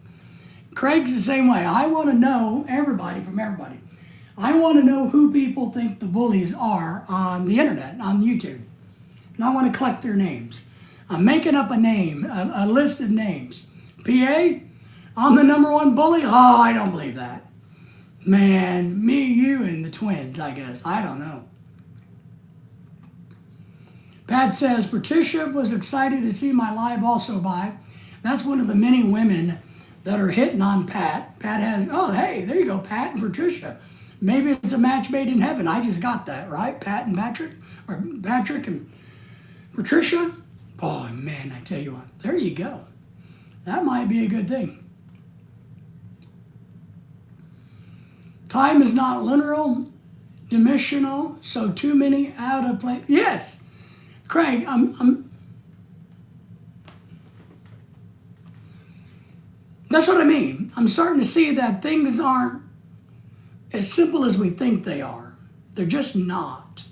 Craig's the same way. I want to know everybody from everybody. I want to know who people think the bullies are on the internet, on YouTube. And I want to collect their names. I'm making up a name, a list of names. PA, I'm the #1 bully? Oh, I don't believe that. Man, me, you, and the twins, I guess. I don't know. Pat says, Patricia was excited to see my live also by. That's one of the many women that are hitting on Pat. Pat has, oh, hey, there you go, Pat and Patricia. Maybe it's a match made in heaven. I just got that, right? Pat and Patrick, or Patrick and Patricia. Oh, man, I tell you what, there you go. That might be a good thing. Time is not linear, dimensional, so too many out of place. Yes, Craig, that's what I mean. I'm starting to see that things aren't as simple as we think they are. They're just not.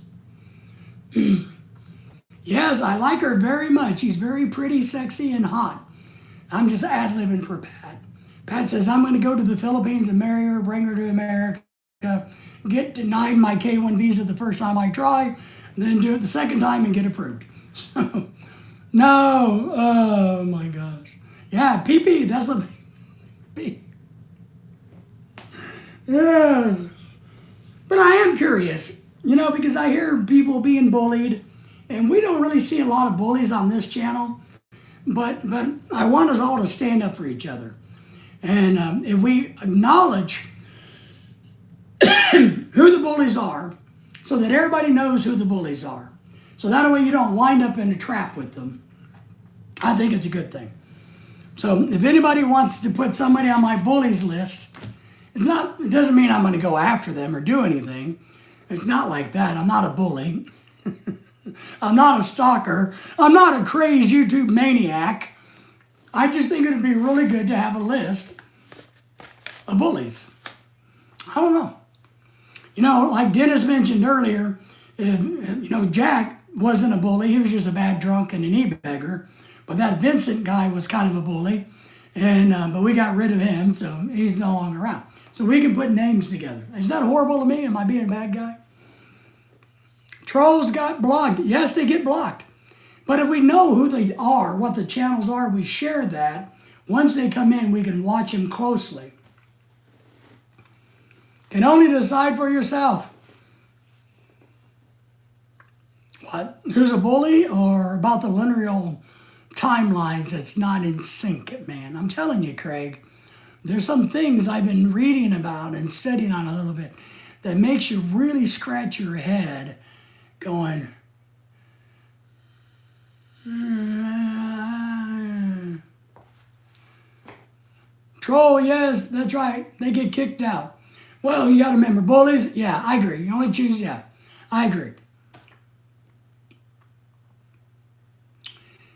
Yes, I like her very much. She's very pretty, sexy, and hot. I'm just ad-libbing for Pat. Pat says, I'm going to go to the Philippines and marry her, bring her to America, get denied my K-1 visa the first time I try, and then do it the second time and get approved. So, no, oh my gosh. Yeah, PP, that's what they Yeah. But I am curious, because I hear people being bullied, and we don't really see a lot of bullies on this channel, but I want us all to stand up for each other. And if we acknowledge who the bullies are, so that everybody knows who the bullies are, so that way you don't wind up in a trap with them, I think it's a good thing. So if anybody wants to put somebody on my bullies list, it doesn't mean I'm going to go after them or do anything. It's not like that. I'm not a bully. I'm not a stalker. I'm not a crazed YouTube maniac. I just think it would be really good to have a list of bullies. I don't know. Like Dennis mentioned earlier, Jack wasn't a bully. He was just a bad drunk and an e-beggar. But that Vincent guy was kind of a bully. And but we got rid of him, so he's no longer around. So we can put names together. Is that horrible to me? Am I being a bad guy? Trolls got blocked. Yes, they get blocked. But if we know who they are, what the channels are, we share that. Once they come in, we can watch them closely. Can only decide for yourself. What? Who's a bully or about the linear timelines that's not in sync, man? I'm telling you, Craig, there's some things I've been reading about and studying on a little bit that makes you really scratch your head going, troll, yes, that's right. They get kicked out. Well, you got to remember, bullies, yeah, I agree. You only choose, yeah, I agree.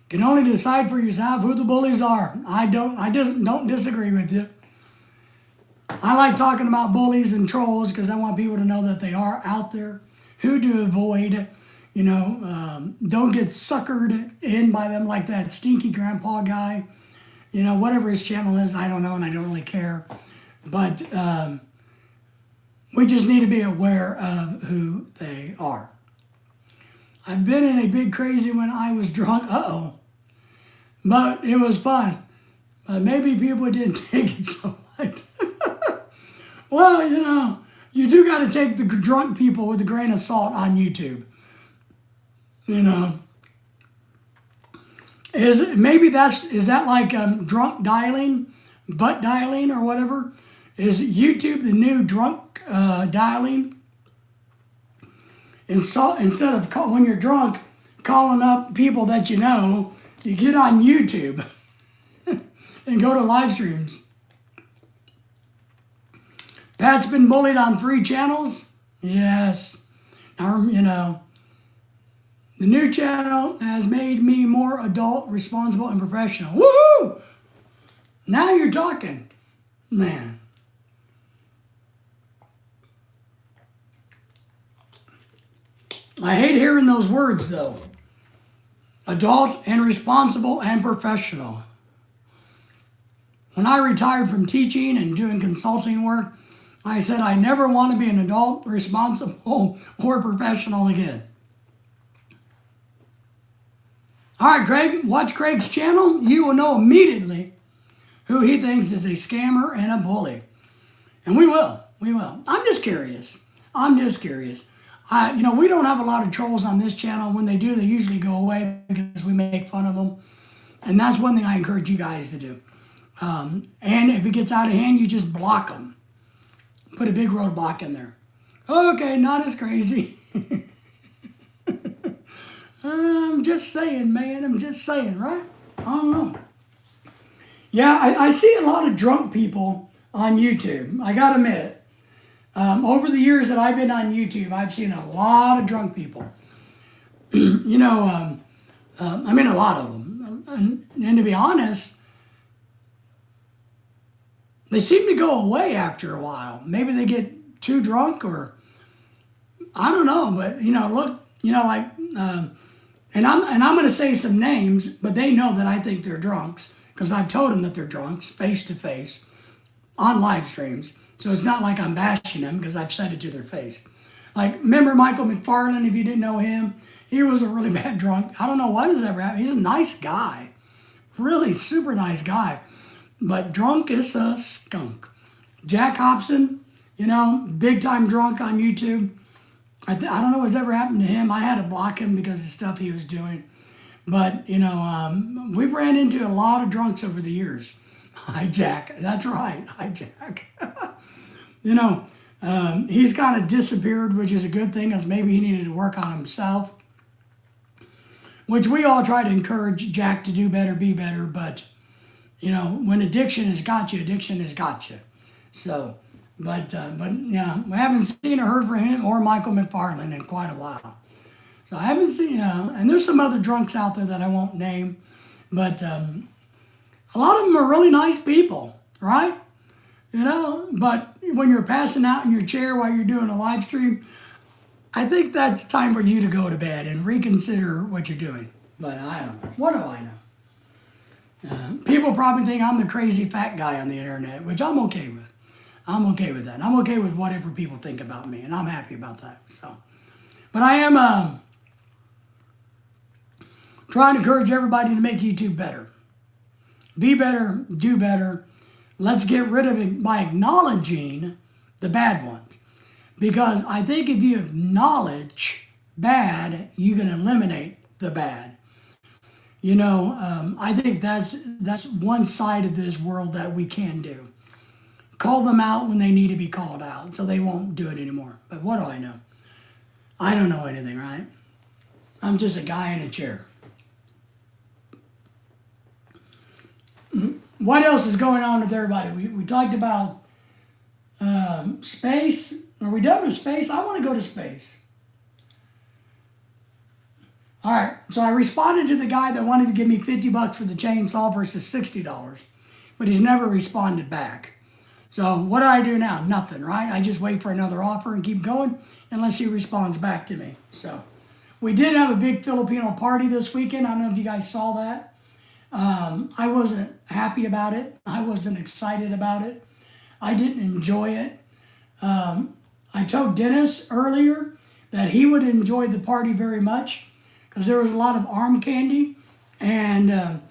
Can only decide for yourself who the bullies are. I don't disagree with you. I like talking about bullies and trolls because I want people to know that they are out there, who to avoid. Don't get suckered in by them like that stinky grandpa guy. Whatever his channel is, I don't know, and I don't really care. But we just need to be aware of who they are. I've been in a big crazy when I was drunk. But it was fun. Maybe people didn't take it so much. Well, you do got to take the drunk people with a grain of salt on YouTube. Is that like drunk dialing, butt dialing, or whatever? Is YouTube the new drunk dialing? Instead of when you're drunk, calling up people that you get on YouTube and go to live streams. Pat's been bullied on 3 channels? Yes. Now, the new channel has made me more adult, responsible, and professional. Woohoo! Now you're talking. Man. I hate hearing those words, though. Adult and responsible and professional. When I retired from teaching and doing consulting work, I said I never want to be an adult, responsible, or professional again. All right, Craig, watch Craig's channel. You will know immediately who he thinks is a scammer and a bully. And we will. I'm just curious. We don't have a lot of trolls on this channel. When they do, they usually go away because we make fun of them. And that's one thing I encourage you guys to do. And if it gets out of hand, you just block them. Put a big roadblock in there. Okay, not as crazy. I'm just saying, man. I'm just saying, right? I don't know. Yeah, I see a lot of drunk people on YouTube. I got to admit. Over the years that I've been on YouTube, I've seen a lot of drunk people. A lot of them. And to be honest, they seem to go away after a while. Maybe they get too drunk or I don't know. But, and I'm going to say some names, but they know that I think they're drunks because I've told them that they're drunks face to face on live streams. So it's not like I'm bashing them because I've said it to their face. Like, remember Michael McFarland, if you didn't know him? He was a really bad drunk. I don't know what has ever happened. He's a nice guy. Really super nice guy. But drunk is a skunk. Jack Hobson, big time drunk on YouTube. I don't know what's ever happened to him. I had to block him because of the stuff he was doing. But, we've ran into a lot of drunks over the years. Hi, Jack. That's right. Hi, Jack. He's kind of disappeared, which is a good thing because maybe he needed to work on himself, which we all try to encourage Jack to do better, be better. But, when addiction has got you, addiction has got you. So, but yeah, we haven't seen or heard from him or Michael McFarland in quite a while. So I haven't seen, and there's some other drunks out there that I won't name, but a lot of them are really nice people, right? But when you're passing out in your chair while you're doing a live stream, I think that's time for you to go to bed and reconsider what you're doing. But I don't know. What do I know? People probably think I'm the crazy fat guy on the internet, which I'm okay with. I'm okay with that. I'm okay with whatever people think about me, and I'm happy about that. So, but I am trying to encourage everybody to make YouTube better. Be better, do better. Let's get rid of it by acknowledging the bad ones. Because I think if you acknowledge bad, you can eliminate the bad. I think that's one side of this world that we can do. Call them out when they need to be called out so they won't do it anymore. But what do I know? I don't know anything, right? I'm just a guy in a chair. What else is going on with everybody? We talked about space. Are we done with space? I want to go to space. All right, so I responded to the guy that wanted to give me $50 for the chainsaw versus $60, but he's never responded back. So what do I do now? Nothing, right? I just wait for another offer and keep going unless he responds back to me. So we did have a big Filipino party this weekend. I don't know if you guys saw that. I wasn't happy about it. I wasn't excited about it. I didn't enjoy it. I told Dennis earlier that he would enjoy the party very much because there was a lot of arm candy, and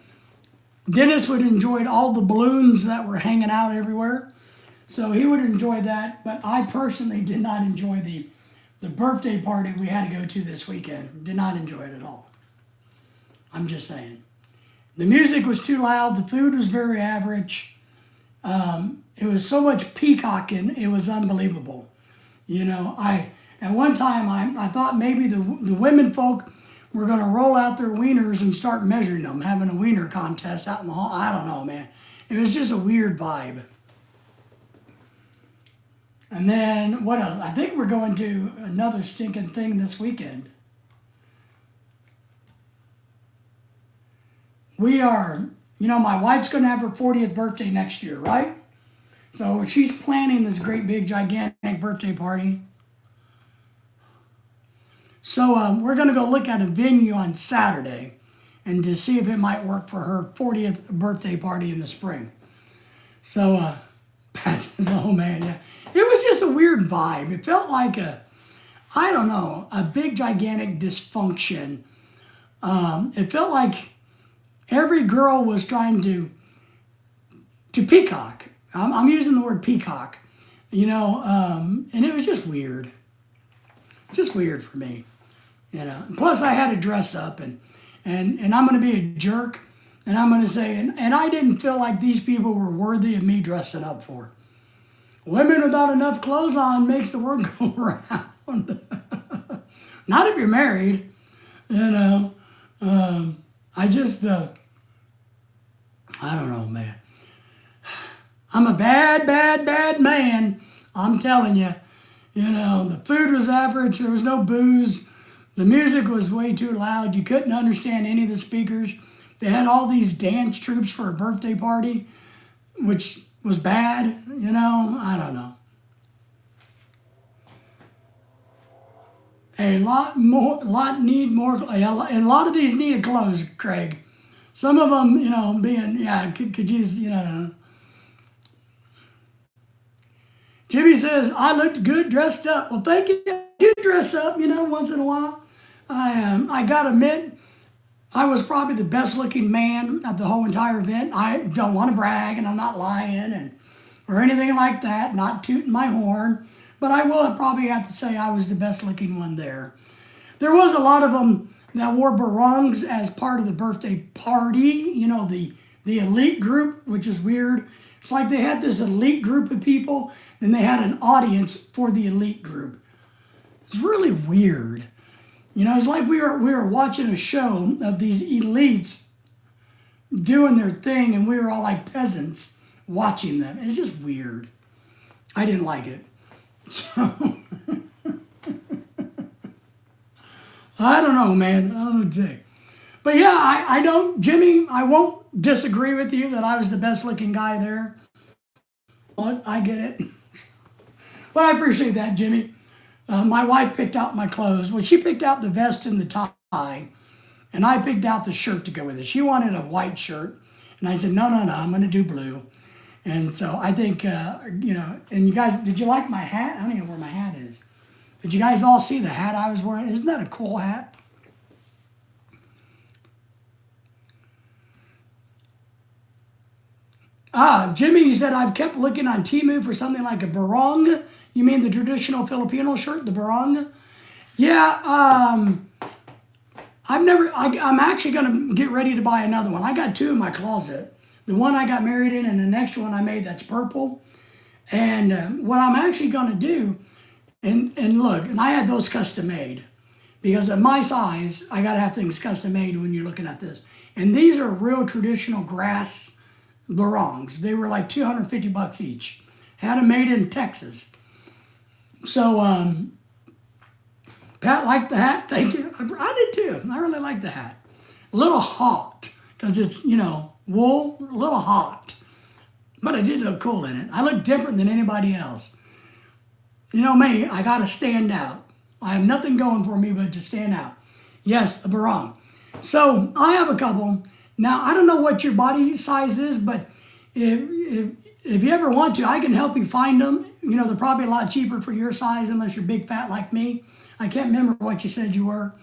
Dennis would enjoy all the balloons that were hanging out everywhere. So he would enjoy that, but I personally did not enjoy the birthday party we had to go to this weekend. Did not enjoy it at all. I'm just saying. The music was too loud. The food was very average. It was so much peacocking. It was unbelievable. At one time I thought maybe the women folk were going to roll out their wieners and start measuring them, having a wiener contest out in the hall. I don't know, man. It was just a weird vibe. And then what else? I think we're going to another stinking thing this weekend. We are, my wife's going to have her 40th birthday next year, right? So she's planning this great big gigantic birthday party. So we're going to go look at a venue on Saturday and to see if it might work for her 40th birthday party in the spring. So Pat says, oh man, yeah. It was just a weird vibe. It felt like a big gigantic dysfunction. It felt like every girl was trying to peacock. I'm using the word peacock, and it was just weird. Just weird for me, Plus, I had to dress up, and I'm going to be a jerk, and I'm going to say, and I didn't feel like these people were worthy of me dressing up for. Women without enough clothes on makes the world go round. Not if you're married, I just, I don't know, man. I'm a bad, bad, bad man. I'm telling you. The food was average. There was no booze. The music was way too loud. You couldn't understand any of the speakers. They had all these dance troops for a birthday party, which was bad. I don't know. A lot of these needed clothes, Craig. Some of them, could use, Jimmy says, I looked good dressed up. Well, thank you. I do dress up, once in a while. I got to admit, I was probably the best looking man at the whole entire event. I don't want to brag, and I'm not lying or anything like that, not tooting my horn. But I will probably have to say I was the best looking one there. There was a lot of them that wore barongs as part of the birthday party, the elite group, which is weird. It's like they had this elite group of people, then they had an audience for the elite group. It's really weird. It's like we were watching a show of these elites doing their thing, and we were all like peasants watching them. It's just weird. I didn't like it. So, I don't know, man. I don't know what to say. But yeah, I don't, Jimmy, I won't disagree with you that I was the best looking guy there. But I get it. But I appreciate that, Jimmy. My wife picked out my clothes. Well, she picked out the vest and the tie, and I picked out the shirt to go with it. She wanted a white shirt, and I said, no, I'm going to do blue. And so I think, and you guys, did you like my hat? I don't even know where my hat is. Did you guys all see the hat I was wearing? Isn't that a cool hat? Jimmy, you said, I've kept looking on Temu for something like a barong. You mean the traditional Filipino shirt, the barong? Yeah, I'm actually going to get ready to buy another one. I got two in my closet. The one I got married in and the next one I made that's purple. And what I'm actually going to do, and look, and I had those custom made. Because at my size, I got to have things custom made when you're looking at this. And these are real traditional grass barongs. They were like $250 each. Had them made in Texas. So, Pat liked the hat. Thank you. I did too. I really like the hat. A little hot because it's, wool, a little hot. But I did look cool in it. I look different than anybody else. Me, I got to stand out. I have nothing going for me but to stand out. Yes, a barong. So I have a couple. Now, I don't know what your body size is, but if you ever want to, I can help you find them. They're probably a lot cheaper for your size unless you're big fat like me. I can't remember what you said you were.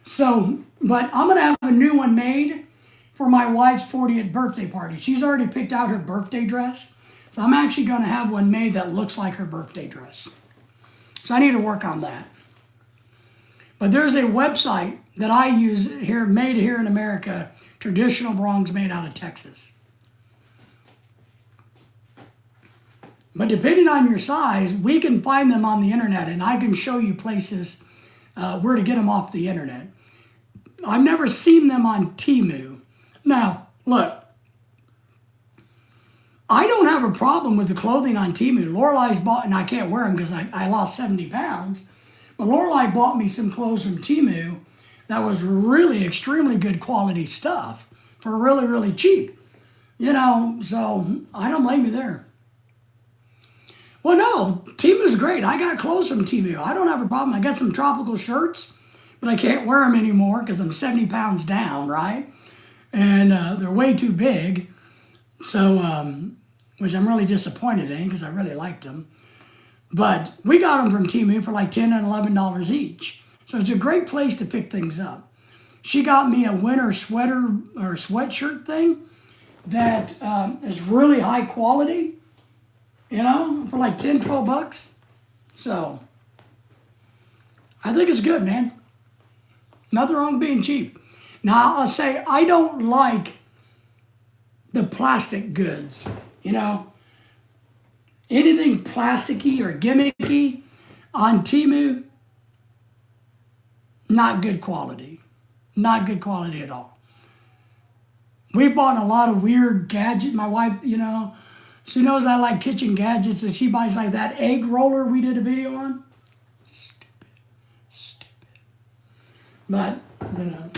So, but I'm going to have a new one made for my wife's 40th birthday party. She's already picked out her birthday dress. So I'm actually going to have one made that looks like her birthday dress. So I need to work on that. But there's a website that I use here, made here in America, traditional barongs made out of Texas. But depending on your size, we can find them on the internet, and I can show you places where to get them off the internet. I've never seen them on Temu. Now, look, I don't have a problem problem with the clothing on Temu. Lorelai's bought, and I can't wear them because I lost 70 pounds. But Lorelai bought me some clothes from Temu that was really extremely good quality stuff for really, really cheap. You know, so I don't blame you there. Well, no, Temu's great. I got clothes from Temu. I don't have a problem. I got some tropical shirts, but I can't wear them anymore because I'm 70 pounds down, right? And they're way too big. So, which I'm really disappointed in because I really liked them. But we got them from Temu for like $10 and $11 each. So it's a great place to pick things up. She got me a winter sweater or sweatshirt thing that is really high quality, you know, for like 10, 12 bucks. So I think it's good, man. Nothing wrong with being cheap. Now, I'll say I don't like the plastic goods, you know. Anything plasticky or gimmicky on Temu, not good quality. Not good quality at all. We bought a lot of weird gadgets. My wife, you know, she knows I like kitchen gadgets, and she buys like that egg roller we did a video on. Stupid. But, you know.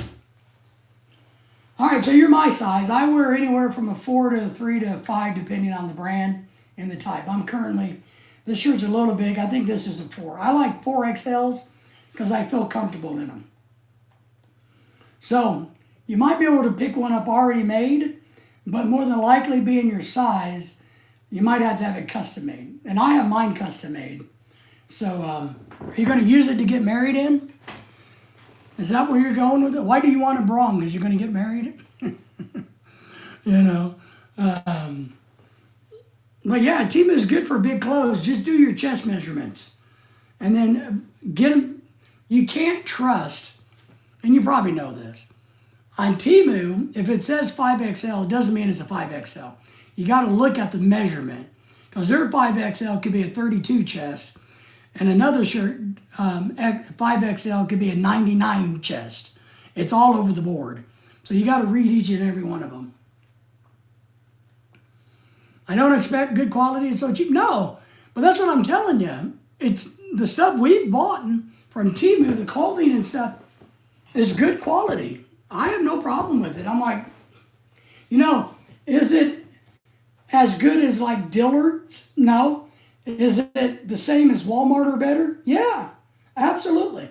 All right, so you're my size. I wear anywhere from a 4 to a 3 to a 5, depending on the brand and the type. I'm currently, this shirt's a little big. I think this is a 4. I like 4XLs because I feel comfortable in them. So, you might be able to pick one up already made, but more than likely being your size, you might have to have it custom made. And I have mine custom made. So, are you going to use it to get married in? Is that where you're going with it? Why do you want a brong? Because you're going to get married? You know. But yeah, Temu is good for big clothes. Just do your chest measurements. And then get them. You can't trust, and you probably know this. On Temu, if it says 5XL, it doesn't mean it's a 5XL. You got to look at the measurement. Because their 5XL could be a 32 chest. And another shirt, 5XL, could be a 99 chest. It's all over the board. So you got to read each and every one of them. I don't expect good quality. It's so cheap. No, but that's what I'm telling you. It's the stuff we've bought from Temu, the clothing and stuff, is good quality. I have no problem with it. I'm like, you know, is it as good as like Dillard's? No. Is it the same as Walmart or better? Yeah, absolutely.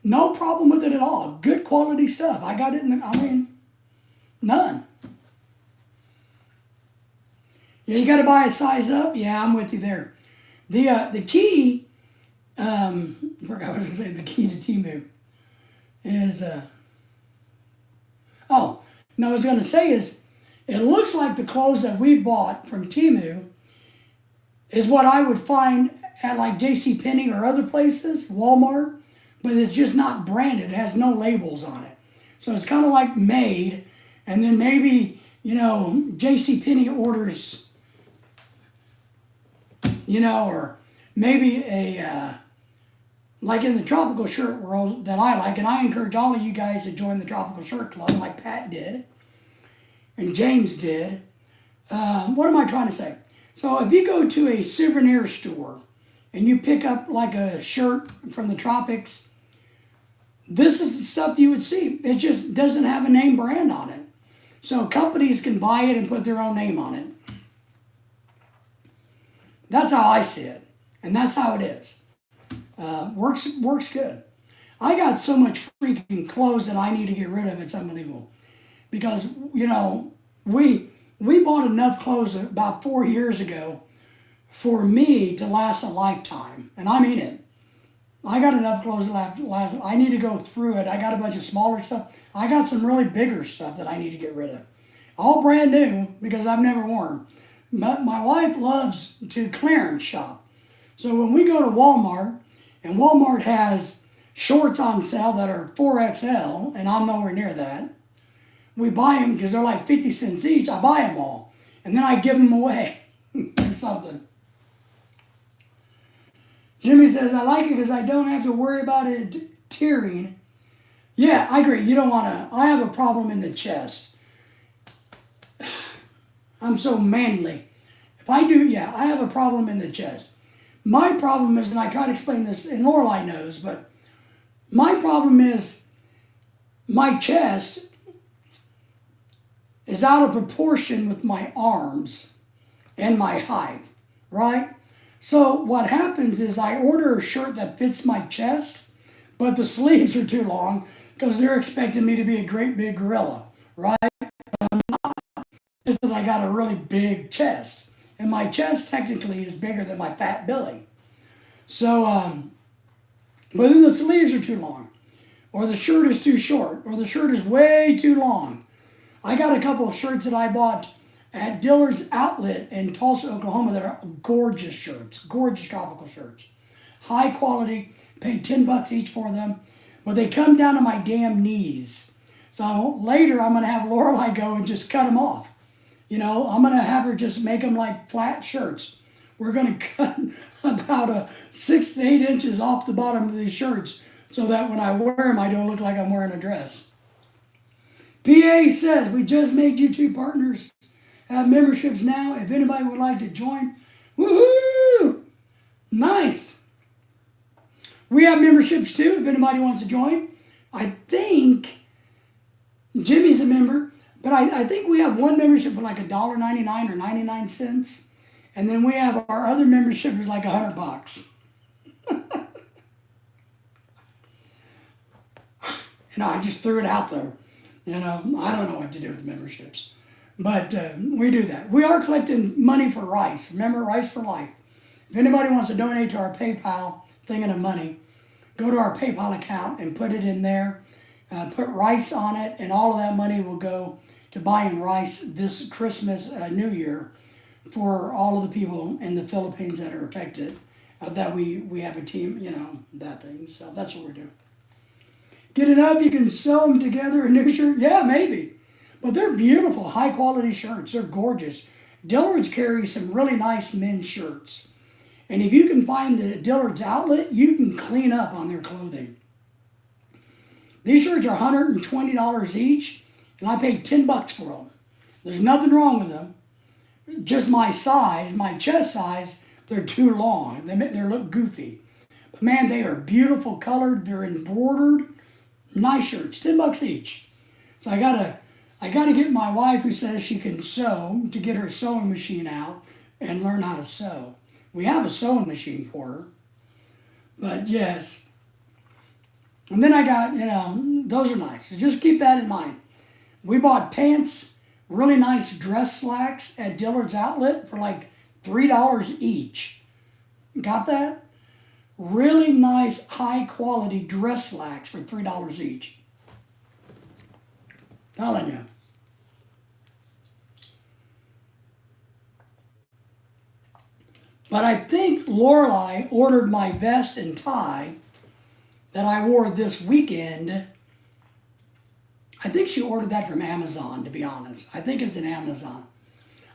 No problem with it at all. Good quality stuff. I got it in the, I mean, none. Yeah, you got to buy a size up. Yeah, I'm with you there. The key, I forgot what I was going to say, the key to Temu is, oh, no, I was going to say is, it looks like the clothes that we bought from Temu is what I would find at like JCPenney or other places, Walmart, but it's just not branded. It has no labels on it. So it's kind of like made, and then maybe, you know, JCPenney orders, you know, or maybe a, like in the tropical shirt world that I like, and I encourage all of you guys to join the Tropical Shirt Club like Pat did, and James did. What am I trying to say? So if you go to a souvenir store and you pick up like a shirt from the tropics, this is the stuff you would see. It just doesn't have a name brand on it. So companies can buy it and put their own name on it. That's how I see it. And that's how it is. Works good. I got so much freaking clothes that I need to get rid of. It's unbelievable. Because, you know, we bought enough clothes about 4 years ago for me to last a lifetime. And I mean it. I got enough clothes to last. I need to go through it. I got a bunch of smaller stuff. I got some really bigger stuff that I need to get rid of. All brand new because I've never worn. But my wife loves to clearance shop. So when we go to Walmart, and Walmart has shorts on sale that are 4XL, and I'm nowhere near that, we buy them because they're like 50 cents each. I buy them all. And then I give them away or something. Jimmy says, I like it because I don't have to worry about it tearing. Yeah, I agree. You don't want to. I have a problem in the chest. I'm so manly. If I do, yeah, I have a problem in the chest. My problem is, and I try to explain this, and Lorelai knows, but my problem is my chest is out of proportion with my arms and my height, right? So what happens is I order a shirt that fits my chest, but the sleeves are too long because they're expecting me to be a great big gorilla, right? Just that I got a really big chest. And my chest technically is bigger than my fat belly. So, but then the sleeves are too long, or the shirt is too short, or the shirt is way too long. I got a couple of shirts that I bought at Dillard's Outlet in Tulsa, Oklahoma that are gorgeous shirts, gorgeous tropical shirts. High quality, paid $10 each for them, but they come down to my damn knees. So later I'm going to have Lorelai go and just cut them off. You know, I'm going to have her just make them like flat shirts. We're going to cut about 6 to 8 inches off the bottom of these shirts so that when I wear them, I don't look like I'm wearing a dress. PA says, we just made YouTube partners have memberships now. If anybody would like to join, woohoo! Nice. We have memberships too, if anybody wants to join. I think Jimmy's a member, but I think we have one membership for like $1.99 or 99 cents. And then we have our other membership is like $100. I just threw it out there. I don't know what to do with memberships. But we do that. We are collecting money for Rice. Remember, Rice for Life. If anybody wants to donate to our PayPal thing of money, go to our PayPal account and put it in there. Put rice on it, and all of that money will go to buying rice this Christmas, New Year, for all of the people in the Philippines that are affected. That we have a team, that thing. So that's what we're doing. Get it up, you can sew them together, a new shirt. Yeah, maybe. But they're beautiful, high quality shirts. They're gorgeous. Dillard's carries some really nice men's shirts. And if you can find the Dillard's outlet, you can clean up on their clothing. These shirts are $120 each, and I paid $10 for them. There's nothing wrong with them. Just my size, my chest size, they're too long. They look goofy. But man, they are beautiful colored. They're embroidered. Nice shirts, $10 each. So I gotta get my wife, who says she can sew, to get her sewing machine out and learn how to sew. We have a sewing machine for her. But yes. And then I got, those are nice. So just keep that in mind. We bought pants, really nice dress slacks at Dillard's Outlet for like $3 each. Got that? Really nice, high quality dress slacks for $3 each. Telling you. But I think Lorelai ordered my vest and tie that I wore this weekend. I think she ordered that from Amazon, to be honest. I think it's in Amazon.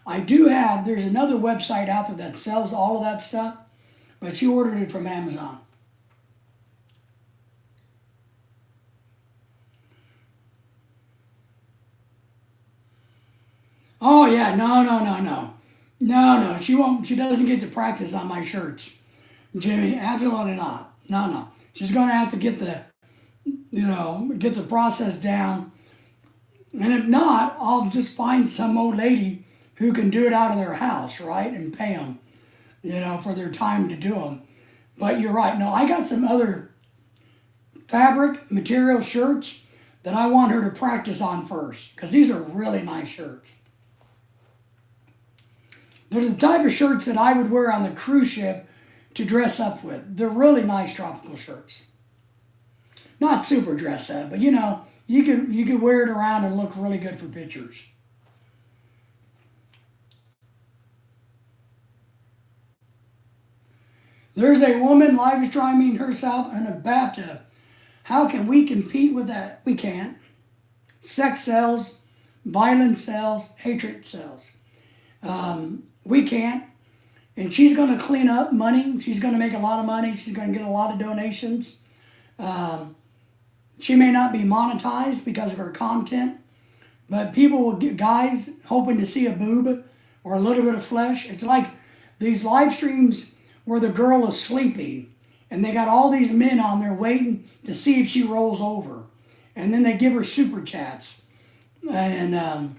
There's another website out there that sells all of that stuff, but she ordered it from Amazon. Oh yeah, no. She won't. She doesn't get to practice on my shirts, Jimmy. Absolutely not. No. She's going to have to get the process down. And if not, I'll just find some old lady who can do it out of their house, right, and pay them, for their time to do them. But you're right. No, I got some other fabric material shirts that I want her to practice on first, because these are really nice shirts. They're the type of shirts that I would wear on the cruise ship to dress up with. They're really nice tropical shirts. Not super dress up, but you could wear it around and look really good for pictures. There's a woman live streaming herself in a bathtub. How can we compete with that? We can't. Sex sells, violence sells, hatred sells. We can't. And she's going to clean up money. She's going to make a lot of money. She's going to get a lot of donations. She may not be monetized because of her content, but people will get, guys hoping to see a boob or a little bit of flesh. It's like these live streams where the girl is sleeping and they got all these men on there waiting to see if she rolls over. And then they give her super chats. And I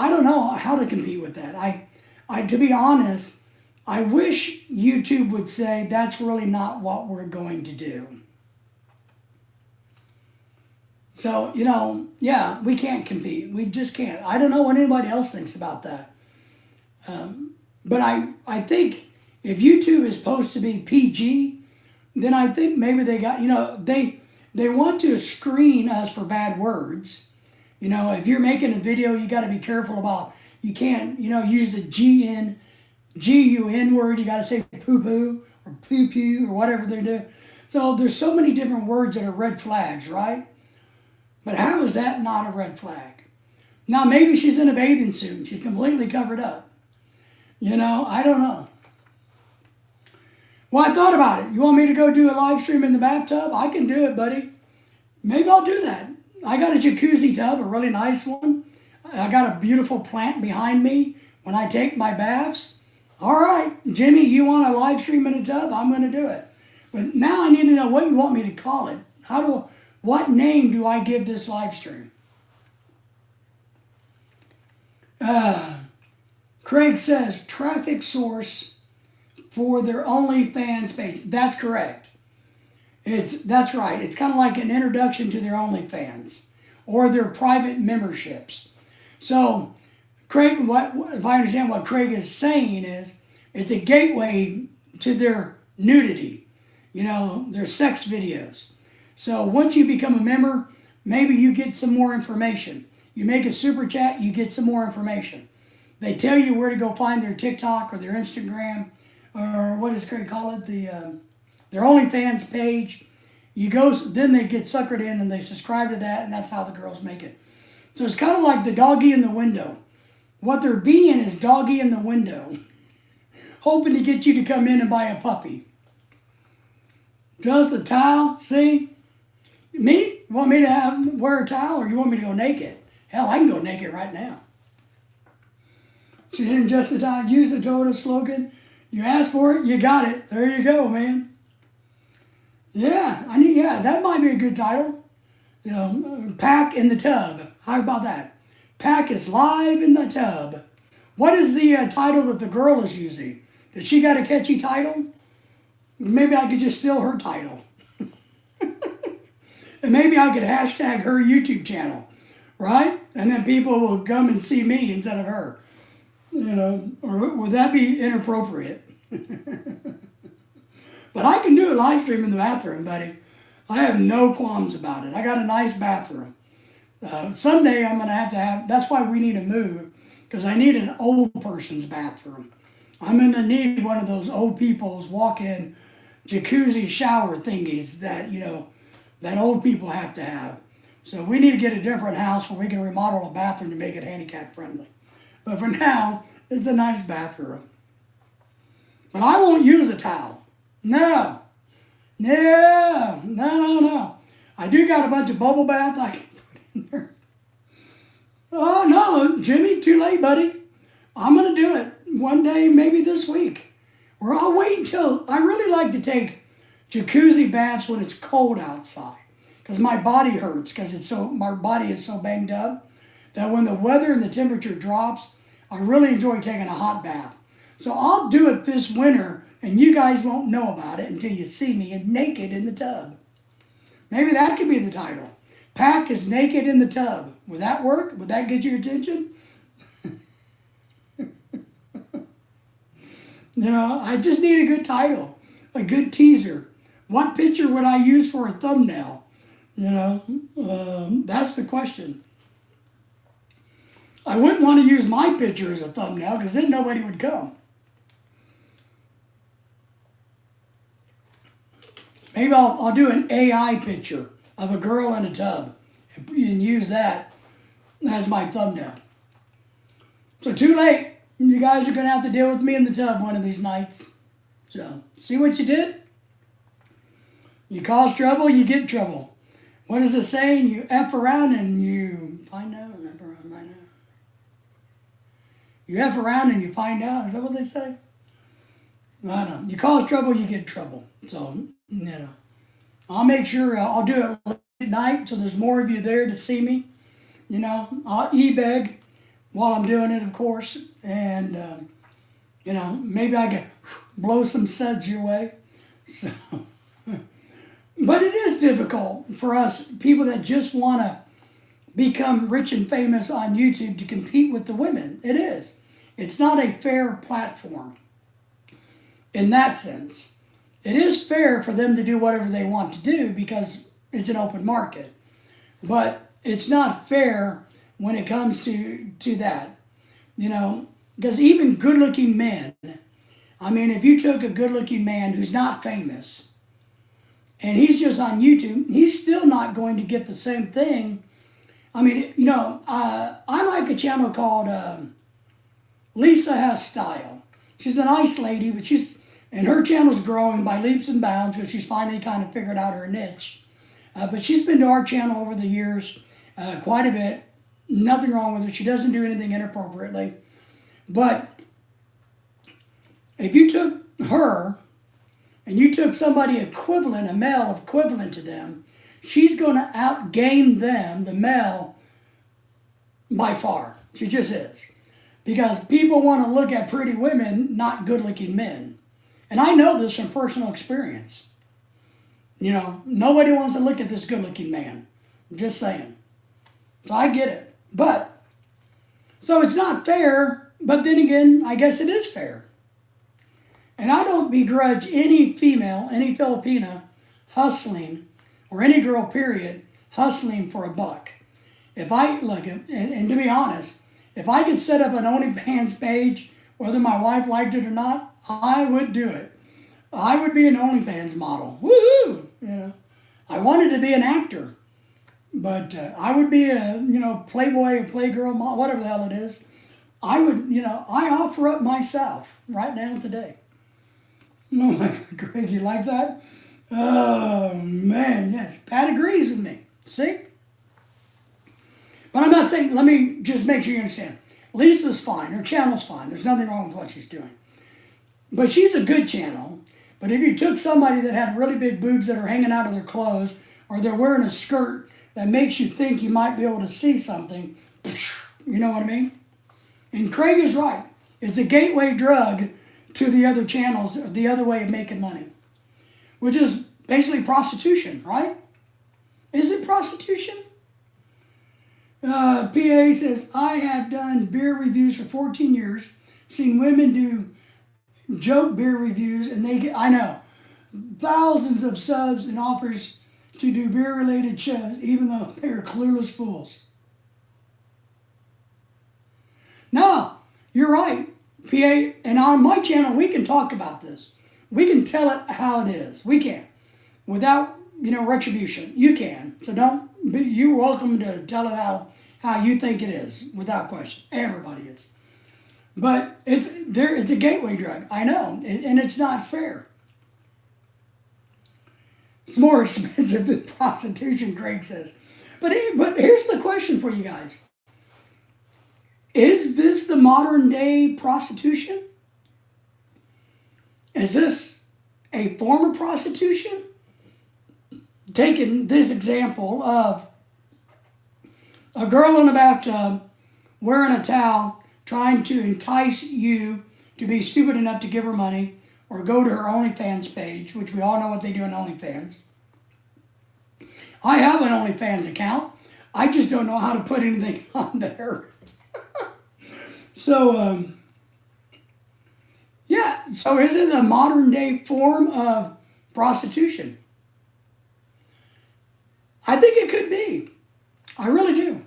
don't know how to compete with that. To be honest, I wish YouTube would say that's really not what we're going to do. So, yeah, we can't compete. We just can't. I don't know what anybody else thinks about that. But I think if YouTube is supposed to be PG, then I think maybe they got, they want to screen us for bad words. If you're making a video, you got to be careful about, you can't, use the G-U-N word. You got to say poo-poo or poo-poo or whatever they're doing. So there's so many different words that are red flags, right? But how is that not a red flag? Now, maybe she's in a bathing suit and she's completely covered up. I don't know. Well, I thought about it. You want me to go do a live stream in the bathtub? I can do it, buddy. Maybe I'll do that. I got a jacuzzi tub, a really nice one. I got a beautiful plant behind me when I take my baths. All right, Jimmy, you want a live stream in a tub? I'm going to do it. But now I need to know what you want me to call it. What name do I give this live stream? Craig says, traffic source for their OnlyFans page. That's correct. That's right. It's kind of like an introduction to their OnlyFans or their private memberships. So, Craig, if I understand what Craig is saying is, it's a gateway to their nudity, their sex videos. So once you become a member, maybe you get some more information. You make a super chat, you get some more information. They tell you where to go find their TikTok or their Instagram, or what does Craig call it? Their OnlyFans page. Then they get suckered in and they subscribe to that, and that's how the girls make it. So it's kind of like the doggy in the window. What they're being is doggy in the window, hoping to get you to come in and buy a puppy. Just a towel, see? Me? You want me to wear a towel or you want me to go naked? Hell, I can go naked right now. She's in just a towel. Use the Toyota slogan. You asked for it, you got it. There you go, man. Yeah, that might be a good title. Pack in the tub. How about that? Pack is live in the tub. What is the title that the girl is using? Does she got a catchy title? Maybe I could just steal her title. And maybe I could hashtag her YouTube channel, right? And then people will come and see me instead of her. Or would that be inappropriate? But I can do a live stream in the bathroom, buddy. I have no qualms about it. I got a nice bathroom. Someday I'm going to have, that's why we need to move, because I need an old person's bathroom. I'm going to need one of those old people's walk-in jacuzzi shower thingies that, that old people have to have. So we need to get a different house where we can remodel a bathroom to make it handicap friendly. But for now, it's a nice bathroom. But I won't use a towel. No. I do got a bunch of bubble bath I can put in there. Oh, no, Jimmy, too late, buddy. I'm going to do it one day, maybe this week. Or I'll wait until, I really like to take jacuzzi baths when it's cold outside. Because my body hurts, because my body is so banged up that when the weather and the temperature drops, I really enjoy taking a hot bath. So I'll do it this winter, and you guys won't know about it until you see me naked in the tub. Maybe that could be the title. Pack is naked in the tub. Would that work? Would that get your attention? I just need a good title, a good teaser. What picture would I use for a thumbnail? That's the question. I wouldn't want to use my picture as a thumbnail because then nobody would come. Maybe I'll do an AI picture of a girl in a tub and use that as my thumbnail. So too late. You guys are going to have to deal with me in the tub one of these nights. So, see what you did? You cause trouble, you get trouble. What is the saying? You F around and you find out. You F around and you find out. Is that what they say? I don't know. You cause trouble, you get trouble. So, I'll make sure I'll do it late at night so there's more of you there to see me. I'll e-beg while I'm doing it, of course. And, maybe I can blow some suds your way. So, but it is difficult for us people that just want to become rich and famous on YouTube to compete with the women. It is. It's not a fair platform in that sense. It is fair for them to do whatever they want to do because it's an open market. But it's not fair when it comes to that. Because even good-looking men, if you took a good-looking man who's not famous and he's just on YouTube, he's still not going to get the same thing. I like a channel called Lisa Has Style. She's a nice lady, but her channel's growing by leaps and bounds because she's finally kind of figured out her niche. But she's been to our channel over the years quite a bit. Nothing wrong with her. She doesn't do anything inappropriately. But if you took her and you took somebody equivalent, a male equivalent to them, she's going to outgain them, the male, by far. She just is. Because people want to look at pretty women, not good-looking men. And I know this from personal experience. Nobody wants to look at this good-looking man. I'm just saying. So I get it. So it's not fair, but then again, I guess it is fair. And I don't begrudge any female, any Filipina, hustling, or any girl, period, hustling for a buck. If I, look, and to be honest, if I could set up an OnlyFans page, whether my wife liked it or not, I would do it. I would be an OnlyFans model. Woohoo! I wanted to be an actor, but I would be a, Playboy or Playgirl model, whatever the hell it is. I would, I offer up myself right now today. Oh my God, Greg, you like that? Oh man, yes. Pat agrees with me. See? But I'm not saying, let me just make sure you understand. Lisa's fine. Her channel's fine. There's nothing wrong with what she's doing. But she's a good channel. But if you took somebody that had really big boobs that are hanging out of their clothes, or they're wearing a skirt that makes you think you might be able to see something, you know what I mean? And Craig is right. It's a gateway drug to the other channels, the other way of making money, which is basically prostitution, right? Is it prostitution? PA says, I have done beer reviews for 14 years, seen women do joke beer reviews, and they get, I know, thousands of subs and offers to do beer-related shows, even though they're clueless fools. No, you're right, PA, and on my channel, we can talk about this. We can tell it how it is. We can. Without, retribution. You can. So you're welcome to tell it how you think it is, without question. Everybody is. But it's a gateway drug. I know, and it's not fair. It's more expensive than prostitution, Craig says. But here's the question for you guys. Is this the modern day prostitution? Is this a form of prostitution? Taking this example of a girl in a bathtub wearing a towel trying to entice you to be stupid enough to give her money or go to her OnlyFans page, which we all know what they do on OnlyFans. I have an OnlyFans account. I just don't know how to put anything on there. So, so is it a modern day form of prostitution? I think it could be. I really do.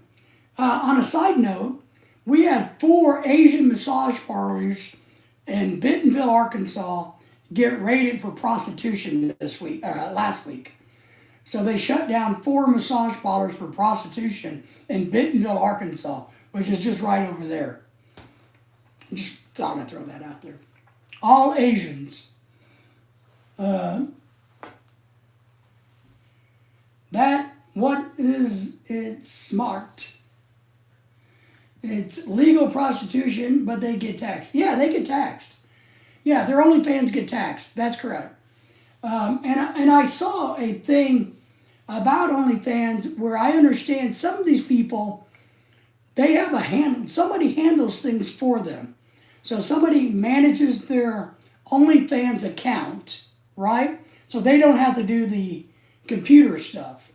On a side note, we had 4 Asian massage parlors in Bentonville, Arkansas, get raided for prostitution last week. So they shut down 4 massage parlors for prostitution in Bentonville, Arkansas, which is just right over there. Just thought I'd throw that out there. All Asians. What is it smart? It's legal prostitution, but they get taxed. Yeah, they get taxed. Yeah, their OnlyFans get taxed. That's correct. And I saw a thing about OnlyFans where I understand some of these people, they have a hand, somebody handles things for them. So somebody manages their OnlyFans account, right? So they don't have to do the computer stuff.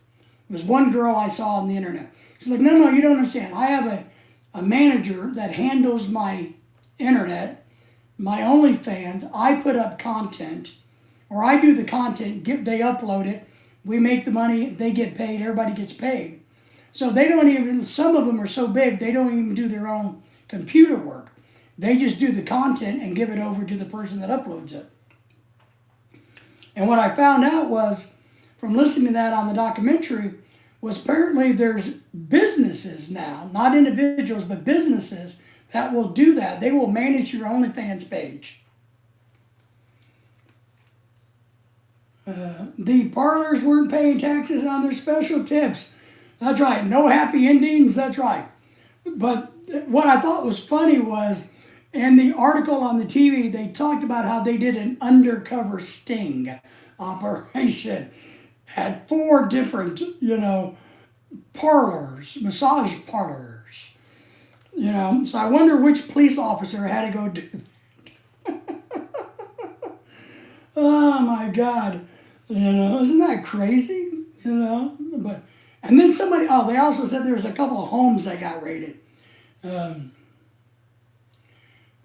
There was one girl I saw on the internet. She's like, no, you don't understand. I have a manager that handles my internet, my OnlyFans. I put up content, or I do the content, they upload it, we make the money, they get paid, everybody gets paid. So they don't even, some of them are so big, they don't even do their own computer work. They just do the content and give it over to the person that uploads it. And what I found out was, from listening to that on the documentary, was apparently there's businesses now, not individuals, but businesses that will do that. They will manage your OnlyFans page. The parlors weren't paying taxes on their special tips. That's right. No happy endings. That's right. But what I thought was funny was, in the article on the TV, they talked about how they did an undercover sting operation at 4 different, parlors, massage parlors. So I wonder which police officer had to go do that. Oh my God. Isn't that crazy? But, and then somebody, they also said there's a couple of homes that got raided.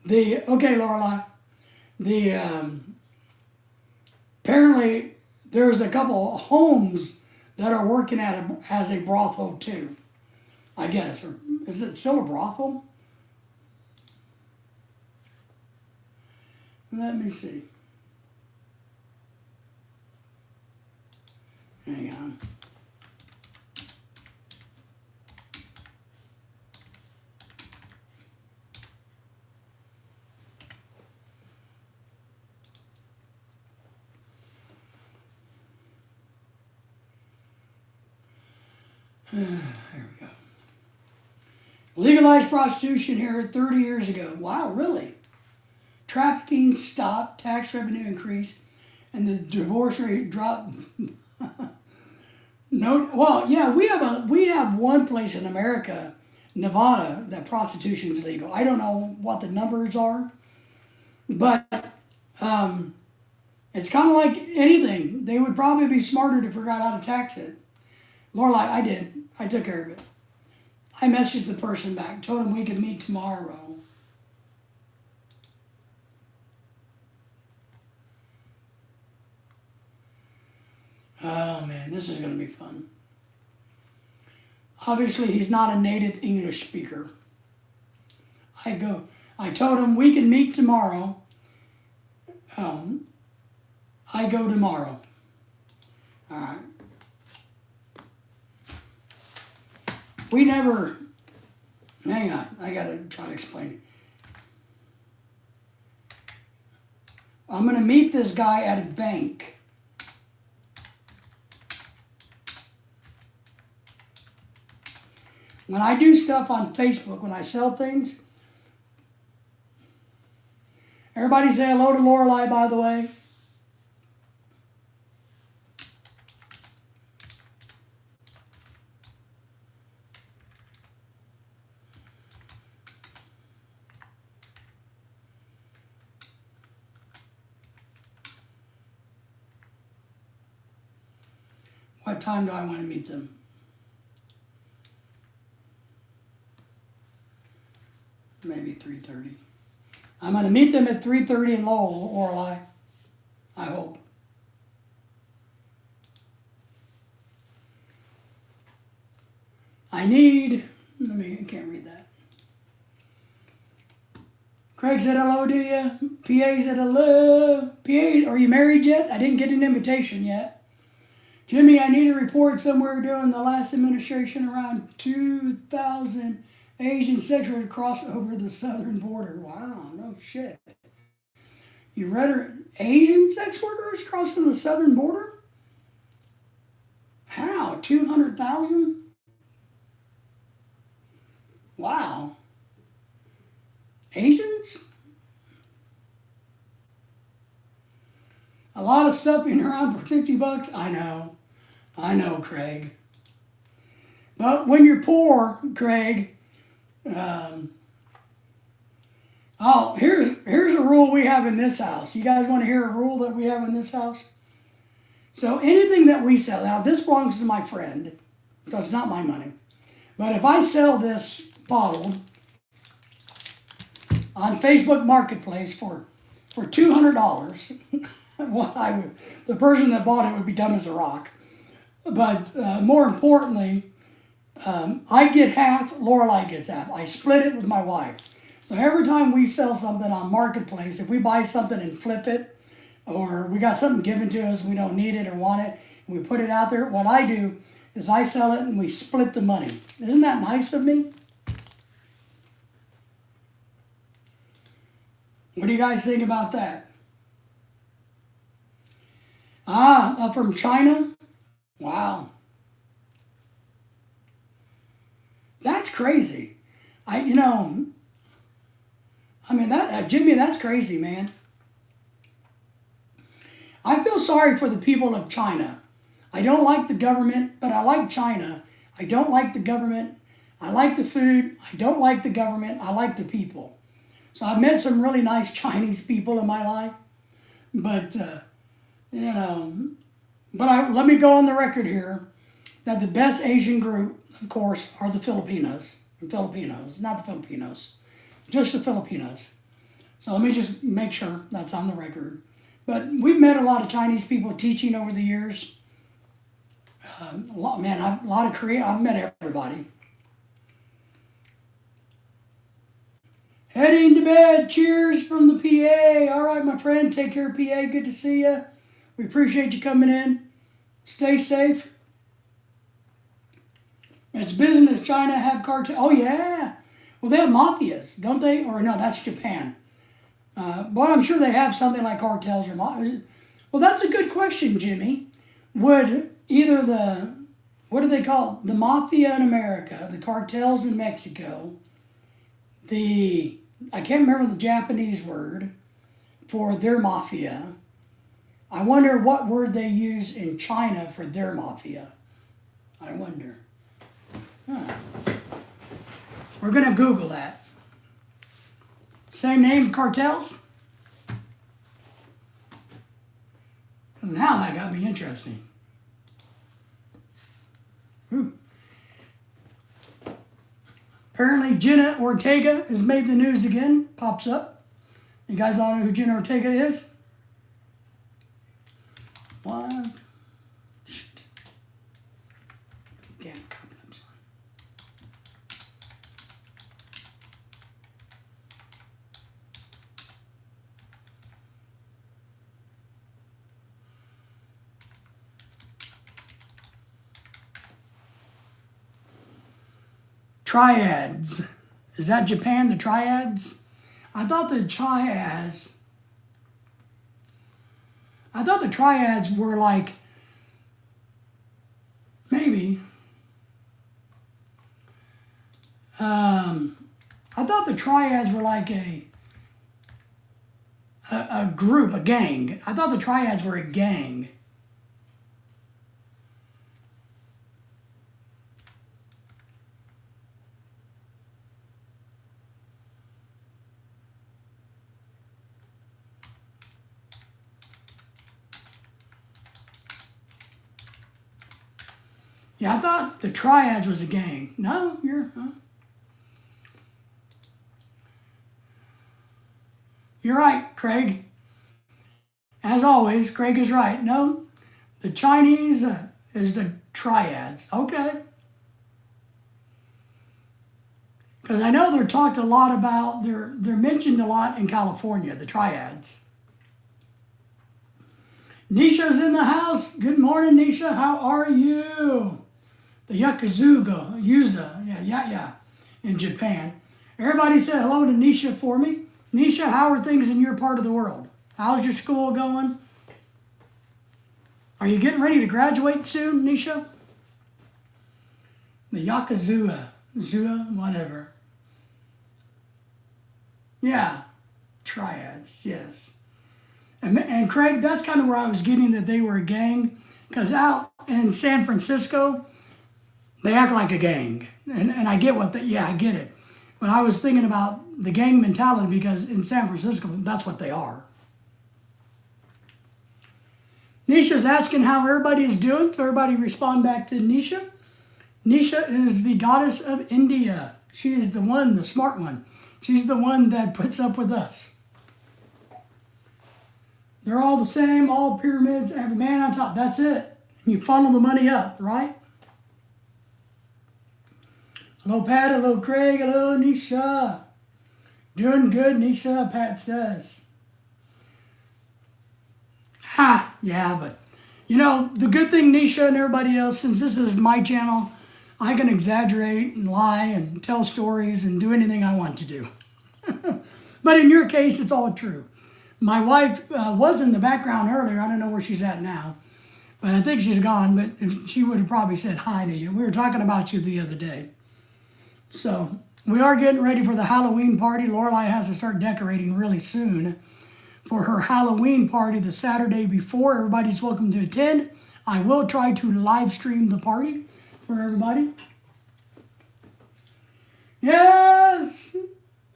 Okay, Lorelai, apparently there's a couple of homes that are working as a brothel too, I guess. Or is it still a brothel? Let me see. Hang on. There we go. Legalized prostitution here 30 years ago. Wow, really? Trafficking stopped, tax revenue increased, and the divorce rate dropped. No, well, yeah, we have one place in America, Nevada, that prostitution is legal. I don't know what the numbers are, but it's kind of like anything. They would probably be smarter to figure out how to tax it. Lorelai, I did. I took care of it. I messaged the person back, told him we could meet tomorrow. Oh man, this is going to be fun. Obviously, he's not a native English speaker. I told him we can meet tomorrow. I go tomorrow. All right. We never, hang on, I got to try to explain it. I'm going to meet this guy at a bank. When I do stuff on Facebook, when I sell things, everybody say hello to Lorelai, by the way. What time do I want to meet them? Maybe 3:30. I'm going to meet them at 3:30 in Lowell, Lorelai. I hope. I can't read that. Craig said hello to you. PA said hello. PA, are you married yet? I didn't get an invitation yet. Jimmy, I need a report somewhere during the last administration around 2,000 Asian sex workers crossed over the southern border. Wow, no shit. You read her? Asian sex workers crossing the southern border? How? 200,000? Wow. Asians? A lot of stuff being around for 50 bucks. I know, Craig. But when you're poor, Craig, oh, here's a rule we have in this house. You guys want to hear a rule that we have in this house? So anything that we sell, now this belongs to my friend, so it's not my money. But if I sell this bottle on Facebook Marketplace for $200, the person that bought it would be dumb as a rock. But more importantly, I get half, Lorelei gets half. I split it with my wife. So every time we sell something on Marketplace, if we buy something and flip it, or we got something given to us, we don't need it or want it, and we put it out there, what I do is I sell it and we split the money. Isn't that nice of me? What do you guys think about that? From China? Wow. That's crazy. Jimmy, that's crazy, man. I feel sorry for the people of China. I don't like the government, but I like China. I don't like the government. I like the food. I don't like the government. I like the people. So I've met some really nice Chinese people in my life. But, let me go on the record here that the best Asian group, of course, are the Filipinos. Not the Filipinos, just the Filipinos. So let me just make sure that's on the record. But we've met a lot of Chinese people teaching over the years. I've met everybody. Heading to bed. Cheers from the PA. All right, my friend. Take care, PA. Good to see you. We appreciate you coming in. Stay safe. It's business. China have cartel. Oh, yeah. Well, they have mafias, don't they? Or no, that's Japan. But I'm sure they have something like cartels or mafias. Well, that's a good question, Jimmy. Would either what do they call it? The mafia in America, the cartels in Mexico, I can't remember the Japanese word for their mafia. I wonder what word they use in China for their mafia. I wonder. We're going to Google that. Same name, cartels? Now that got me interesting. Apparently Jenna Ortega has made the news again. Pops up. You guys all know who Jenna Ortega is? What? Shit. Damn, copy. I'm sorry. Triads. Is that Japan, the triads? I thought the triads were like, maybe. I thought the triads were like a group, a gang. I thought the triads were a gang. Yeah, I thought the triads was a gang. No, you're right, Craig. As always, Craig is right. No, the Chinese is the triads. Okay. Because I know they're talked a lot about, they're mentioned a lot in California, the triads. Nisha's in the house. Good morning, Nisha. How are you? The Yuza, in Japan. Everybody said hello to Nisha for me. Nisha, how are things in your part of the world? How's your school going? Are you getting ready to graduate soon, Nisha? The Zua, whatever. Yeah, triads, yes. And Craig, that's kind of where I was getting that they were a gang, because out in San Francisco, they act like a gang. And I get I get it. But I was thinking about the gang mentality because in San Francisco, that's what they are. Nisha's asking how everybody is doing, so everybody respond back to Nisha. Nisha is the goddess of India. She is the one, the smart one. She's the one that puts up with us. They're all the same, all pyramids, every man on top. That's it. And you funnel the money up, right? Hello, Pat. Hello, Craig. Hello, Nisha. Doing good, Nisha, Pat says. Yeah, but you know, the good thing, Nisha and everybody else, since this is my channel, I can exaggerate and lie and tell stories and do anything I want to do. But in your case, it's all true. My wife was in the background earlier. I don't know where she's at now, but I think she's gone. But if she would have probably said hi to you. We were talking about you the other day. So we are getting ready for the Halloween party. Lorelai has to start decorating really soon for her Halloween party the Saturday before. Everybody's welcome to attend. I will try to live stream the party for everybody. Yes!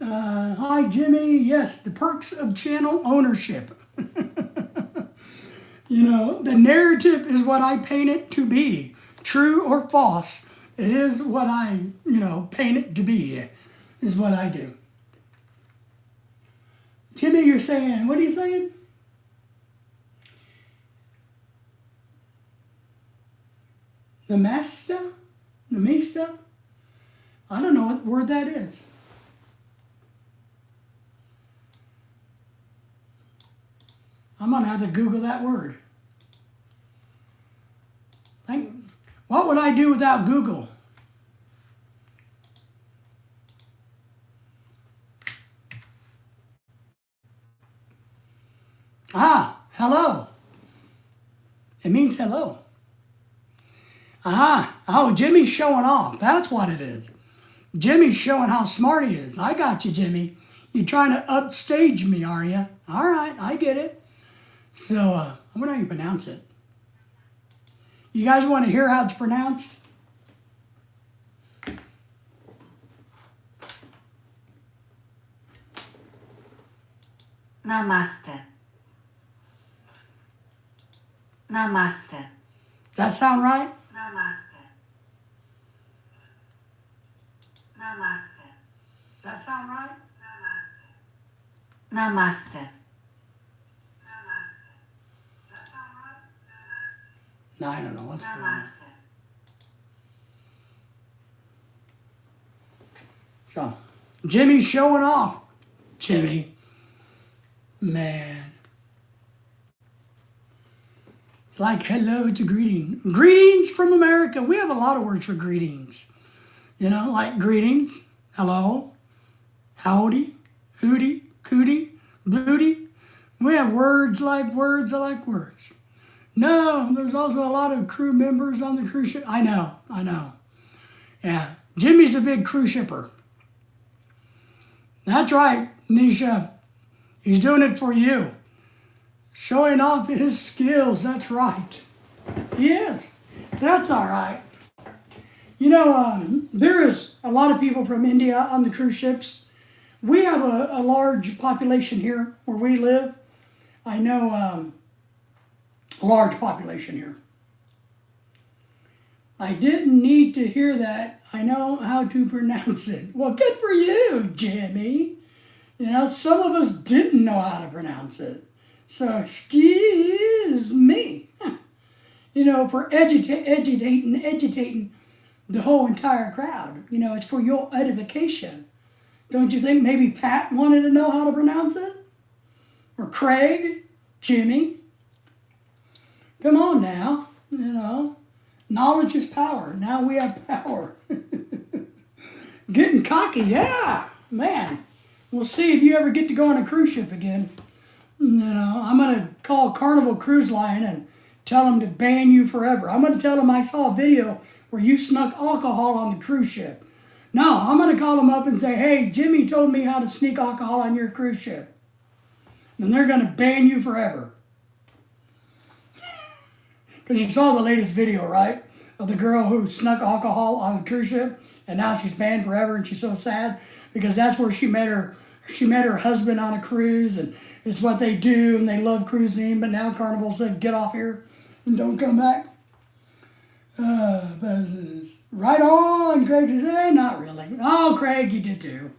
Hi, Jimmy. Yes, the perks of channel ownership. You know, the narrative is what I paint it to be. True or false, it is what I, paint it to be, is what I do. Jimmy, you're saying, what are you saying? Namasta? Namista? I don't know what word that is. I'm going to have to Google that word. What would I do without Google? Hello. It means hello. Oh, Jimmy's showing off. That's what it is. Jimmy's showing how smart he is. I got you, Jimmy. You're trying to upstage me, are you? All right, I get it. So, I wonder how you pronounce it. You guys want to hear how it's pronounced? Namaste. Namaste. That sound right? Namaste. Namaste. That sound right? Namaste. Namaste. That sound right? No, I don't know what's going on. So, Jimmy's showing off. Jimmy. Man. It's like hello, it's a greeting. Greetings from America. We have a lot of words for greetings. Like greetings, hello, howdy, hooty, cootie, booty. We have words like words. No, there's also a lot of crew members on the cruise ship. I know. Yeah, Jimmy's a big cruise shipper. That's right, Nisha. He's doing it for you. Showing off his skills, that's right. He is. That's all right. There is a lot of people from India on the cruise ships. We have a large population here where we live. I know a large population here. I didn't need to hear that. I know how to pronounce it. Well, good for you, Jimmy. Some of us didn't know how to pronounce it. So, excuse me. For agitating the whole entire crowd. It's for your edification. Don't you think maybe Pat wanted to know how to pronounce it? Or Craig? Jimmy? Come on now. Knowledge is power. Now we have power. Getting cocky, yeah. Man. We'll see if you ever get to go on a cruise ship again. I'm going to call Carnival Cruise Line and tell them to ban you forever. I'm going to tell them I saw a video where you snuck alcohol on the cruise ship. No, I'm going to call them up and say, hey, Jimmy told me how to sneak alcohol on your cruise ship. And they're going to ban you forever. Because you saw the latest video, right? Of the girl who snuck alcohol on the cruise ship. And now she's banned forever and she's so sad. Because that's where she met her husband on a cruise. And it's what they do and they love cruising. But now Carnival said, get off here and don't come back. Right on, Craig says, not really. Oh, Craig, you did too.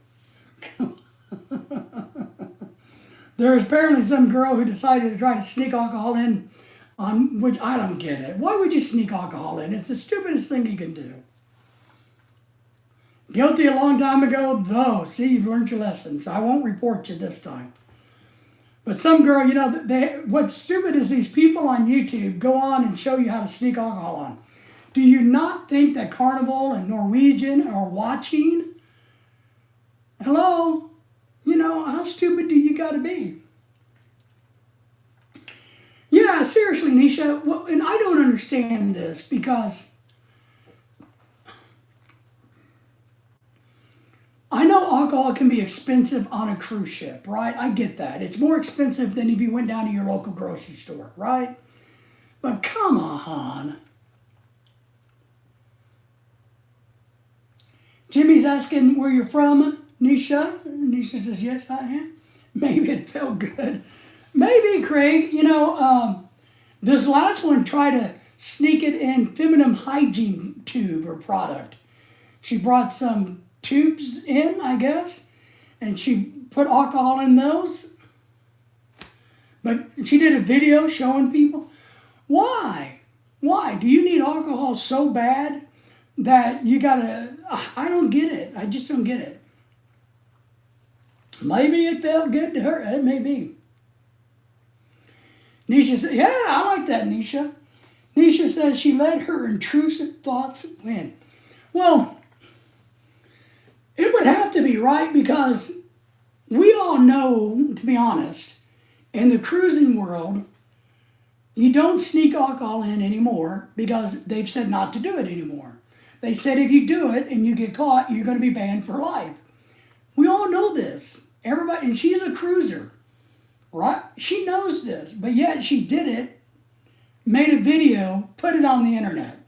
There's apparently some girl who decided to try to sneak alcohol in, on which I don't get it. Why would you sneak alcohol in? It's the stupidest thing you can do. Guilty a long time ago, though. See, you've learned your lesson, so I won't report you this time. But some girl, what's stupid is these people on YouTube go on and show you how to sneak alcohol on. Do you not think that Carnival and Norwegian are watching? Hello? How stupid do you got to be? Yeah, seriously, Nisha. Well, and I don't understand this because I know alcohol can be expensive on a cruise ship, right? I get that. It's more expensive than if you went down to your local grocery store, right? But come on. Jimmy's asking where you're from, Nisha. Nisha says, yes, I am. Maybe it felt good. Maybe, Craig, this last one tried to sneak it in feminine hygiene tube or product. She brought some tubes in, I guess, and she put alcohol in those. But she did a video showing people. Why? Why? Do you need alcohol so bad that you gotta, I don't get it. I just don't get it. Maybe it felt good to her. It may be. Nisha said, yeah, I like that, Nisha. Nisha says she let her intrusive thoughts win. Well, it would have to be, right? Because we all know, to be honest, in the cruising world, you don't sneak alcohol in anymore because they've said not to do it anymore. They said if you do it and you get caught, you're going to be banned for life. We all know this. Everybody, and she's a cruiser, right? She knows this, but yet she did it, made a video, put it on the internet.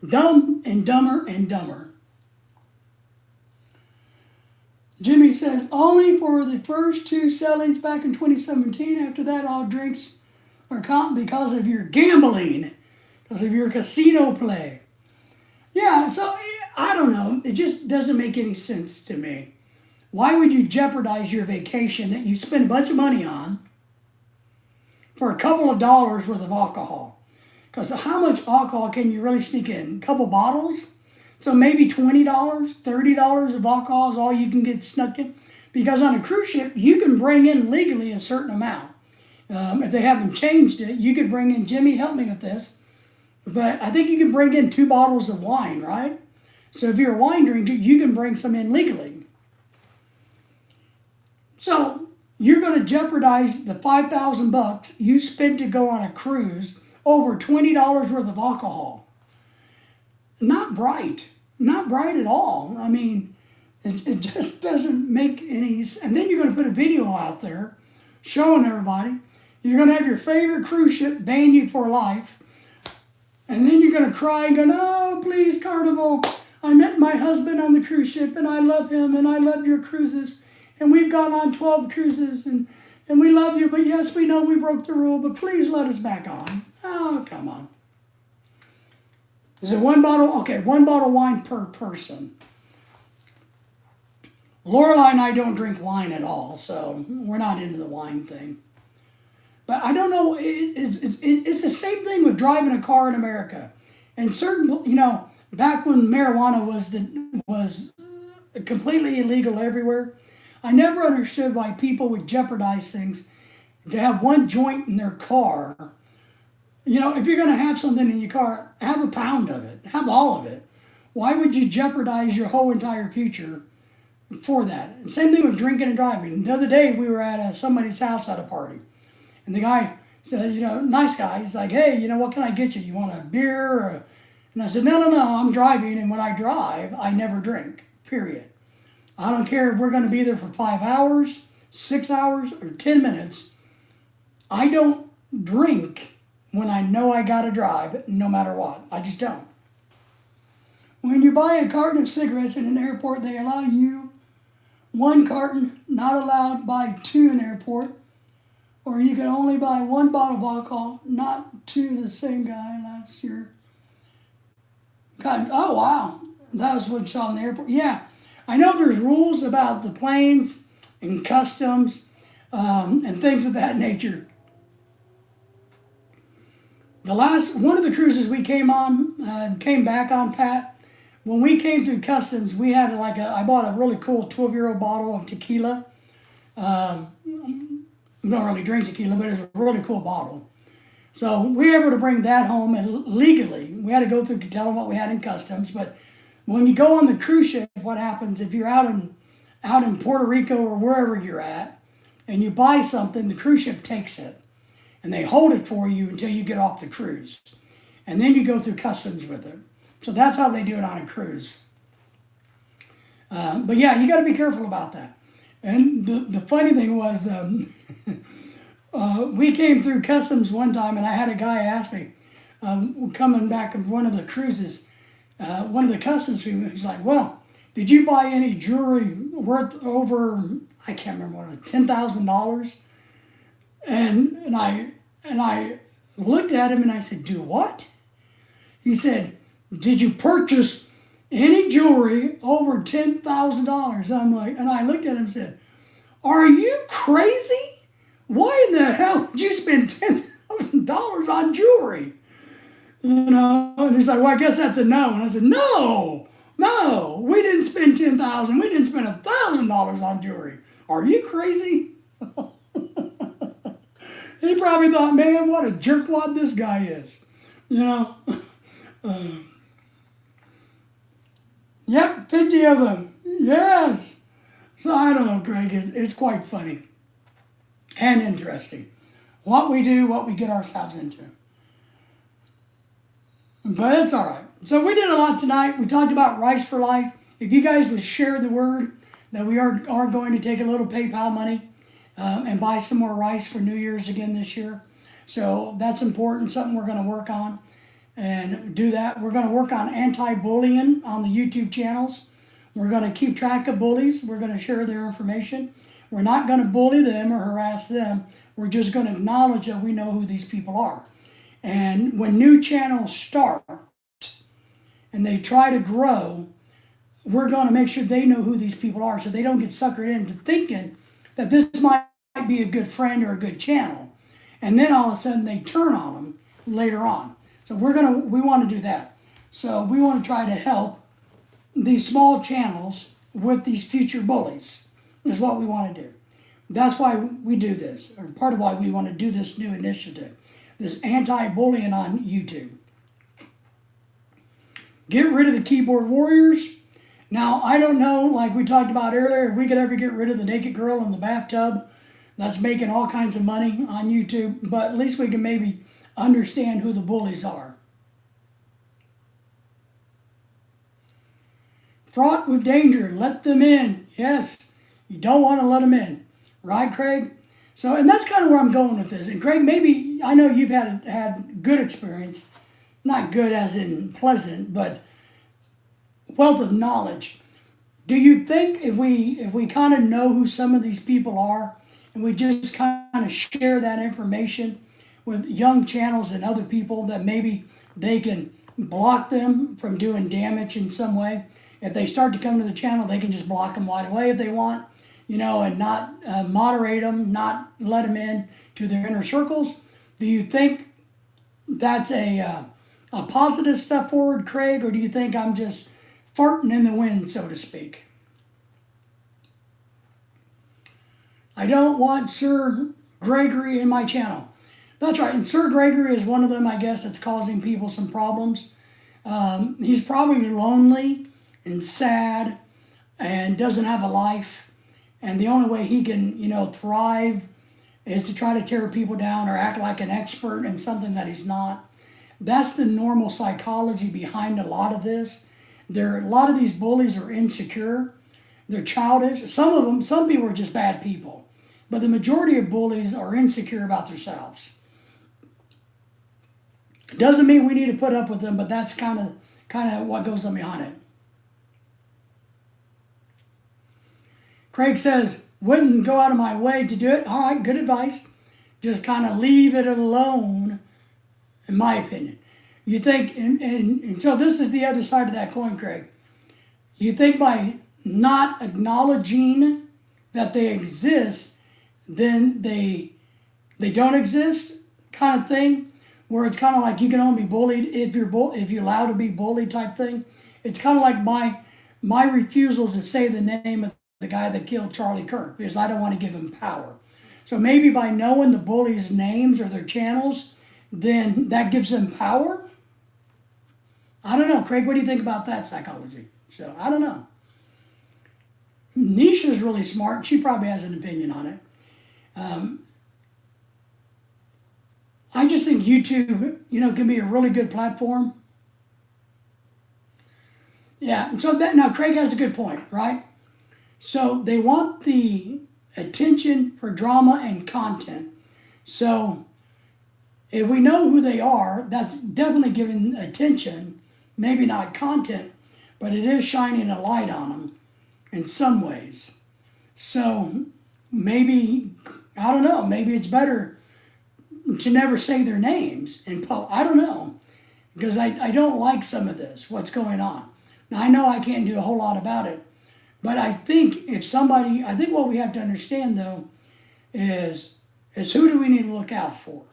Dumb and dumber and dumber. Jimmy says, only for the first 2 sailings back in 2017. After that, all drinks are caught because of your gambling, because of your casino play. Yeah, so I don't know. It just doesn't make any sense to me. Why would you jeopardize your vacation that you spend a bunch of money on for a couple of dollars worth of alcohol? Because how much alcohol can you really sneak in? A couple bottles? So maybe $20, $30 of alcohol is all you can get snuck in. Because on a cruise ship, you can bring in legally a certain amount. If they haven't changed it, you could bring in, Jimmy, help me with this, but I think you can bring in 2 bottles of wine, right? So if you're a wine drinker, you can bring some in legally. So you're going to jeopardize the $5,000 you spent to go on a cruise over $20 worth of alcohol. Not bright. Not bright at all. I mean, it just doesn't make any sense. And then you're going to put a video out there showing everybody. You're going to have your favorite cruise ship ban you for life. And then you're going to cry and go, oh, please, Carnival. I met my husband on the cruise ship and I love him and I love your cruises. And we've gone on 12 cruises and we love you. But yes, we know we broke the rule, but please let us back on. Oh, come on. Is it 1 bottle? Okay, 1 bottle of wine per person. Lorelai and I don't drink wine at all, so we're not into the wine thing. But I don't know, it's the same thing with driving a car in America. And certain, back when marijuana was completely illegal everywhere, I never understood why people would jeopardize things to have 1 joint in their car. If you're going to have something in your car, have a pound of it. Have all of it. Why would you jeopardize your whole entire future for that? And same thing with drinking and driving. The other day, we were at somebody's house at a party. And the guy said, nice guy. He's like, hey, what can I get you? You want a beer? And I said, no, no, no, I'm driving, and when I drive, I never drink, period. I don't care if we're going to be there for 5 hours, 6 hours, or 10 minutes. I don't drink when I know I got to drive, no matter what. I just don't. When you buy a carton of cigarettes in an airport, they allow you one carton, not allowed buy two in airport, or you can only buy one bottle of alcohol, not two the same guy last year. God, oh wow, that was what's on the airport. Yeah, I know there's rules about the planes and customs and things of that nature. The last one of the cruises we came back on, Pat. When we came through customs, we had I bought a really cool 12-year-old bottle of tequila. We don't really drink tequila, but it's a really cool bottle. So we were able to bring that home and legally. We had to go through and tell them what we had in customs. But when you go on the cruise ship, what happens if you're out in Puerto Rico or wherever you're at, and you buy something, the cruise ship takes it, and they hold it for you until you get off the cruise, and then you go through customs with it. So that's how they do it on a cruise. But yeah, you got to be careful about that. And the funny thing was, we came through customs one time, and I had a guy ask me, coming back from one of the cruises, one of the customs people, he's like, well, did you buy any jewelry worth over, I can't remember what it was, $10,000? And I looked at him and I said, do what? He said, did you purchase any jewelry over $10,000? I'm like, and I looked at him and said, are you crazy? Why in the hell would you spend $10,000 on jewelry? And he's like, well, I guess that's a no. And I said, no, we didn't spend $10,000. We didn't spend $1,000 on jewelry. Are you crazy? He probably thought, man, what a jerkwad this guy is. Yep, 50 of them. Yes. So I don't know, Greg. It's quite funny and interesting. What we do, what we get ourselves into. But it's all right. So we did a lot tonight. We talked about Rice for Life. If you guys would share the word that we are going to take a little PayPal money and buy some more rice for New Year's again this year. So that's important, something we're going to work on and do that. We're going to work on anti-bullying on the YouTube channels. We're going to keep track of bullies. We're going to share their information. We're not going to bully them or harass them. We're just going to acknowledge that we know who these people are. And when new channels start and they try to grow, we're going to make sure they know who these people are so they don't get suckered into thinking that this might be a good friend or a good channel. And then all of a sudden they turn on them later on. So we want to do that. So we want to try to help these small channels with these future bullies is what we want to do. That's why we do this, or part of why we want to do this new initiative, this anti-bullying on YouTube. Get rid of the keyboard warriors. Now, I don't know, like we talked about earlier, if we could ever get rid of the naked girl in the bathtub that's making all kinds of money on YouTube, but at least we can maybe understand who the bullies are. Fraught with danger, let them in. Yes, you don't want to let them in. Right, Craig? So, and that's kind of where I'm going with this. And Craig, maybe, I know you've had good experience, not good as in pleasant, but wealth of knowledge. Do you think if we kind of know who some of these people are, and we just kind of share that information with young channels and other people, that maybe they can block them from doing damage in some way? If they start to come to the channel, they can just block them right away if they want, and not moderate them, not let them in to their inner circles. Do you think that's a positive step forward, Craig, or do you think I'm just farting in the wind, so to speak? I don't want Sir Gregory in my channel. That's right, and Sir Gregory is one of them, I guess, that's causing people some problems. He's probably lonely and sad and doesn't have a life, and the only way he can, thrive is to try to tear people down or act like an expert in something that he's not. That's the normal psychology behind a lot of this. A lot of these bullies are insecure. They're childish. Some people are just bad people. But the majority of bullies are insecure about themselves. Doesn't mean we need to put up with them, but that's kind of what goes on behind it. Craig says, wouldn't go out of my way to do it. All right, good advice. Just kind of leave it alone, in my opinion. You think, and so this is the other side of that coin, Craig. You think by not acknowledging that they exist, then they don't exist, kind of thing, where it's kind of like you can only be bullied if you're allowed to be bullied type thing. It's kind of like my refusal to say the name of the guy that killed Charlie Kirk because I don't want to give him power. So maybe by knowing the bullies' names or their channels, then that gives them power. I don't know, Craig. What do you think about that psychology? So I don't know. Nisha's really smart. She probably has an opinion on it. I just think YouTube, can be a really good platform. Yeah, and so now Craig has a good point, right? So they want the attention for drama and content. So if we know who they are, that's definitely giving attention, maybe not content, but it is shining a light on them in some ways. So maybe, I don't know, maybe it's better to never say their names in public. I don't know, because I don't like some of this, what's going on. Now, I know I can't do a whole lot about it, but I think what we have to understand, though, is who do we need to look out for?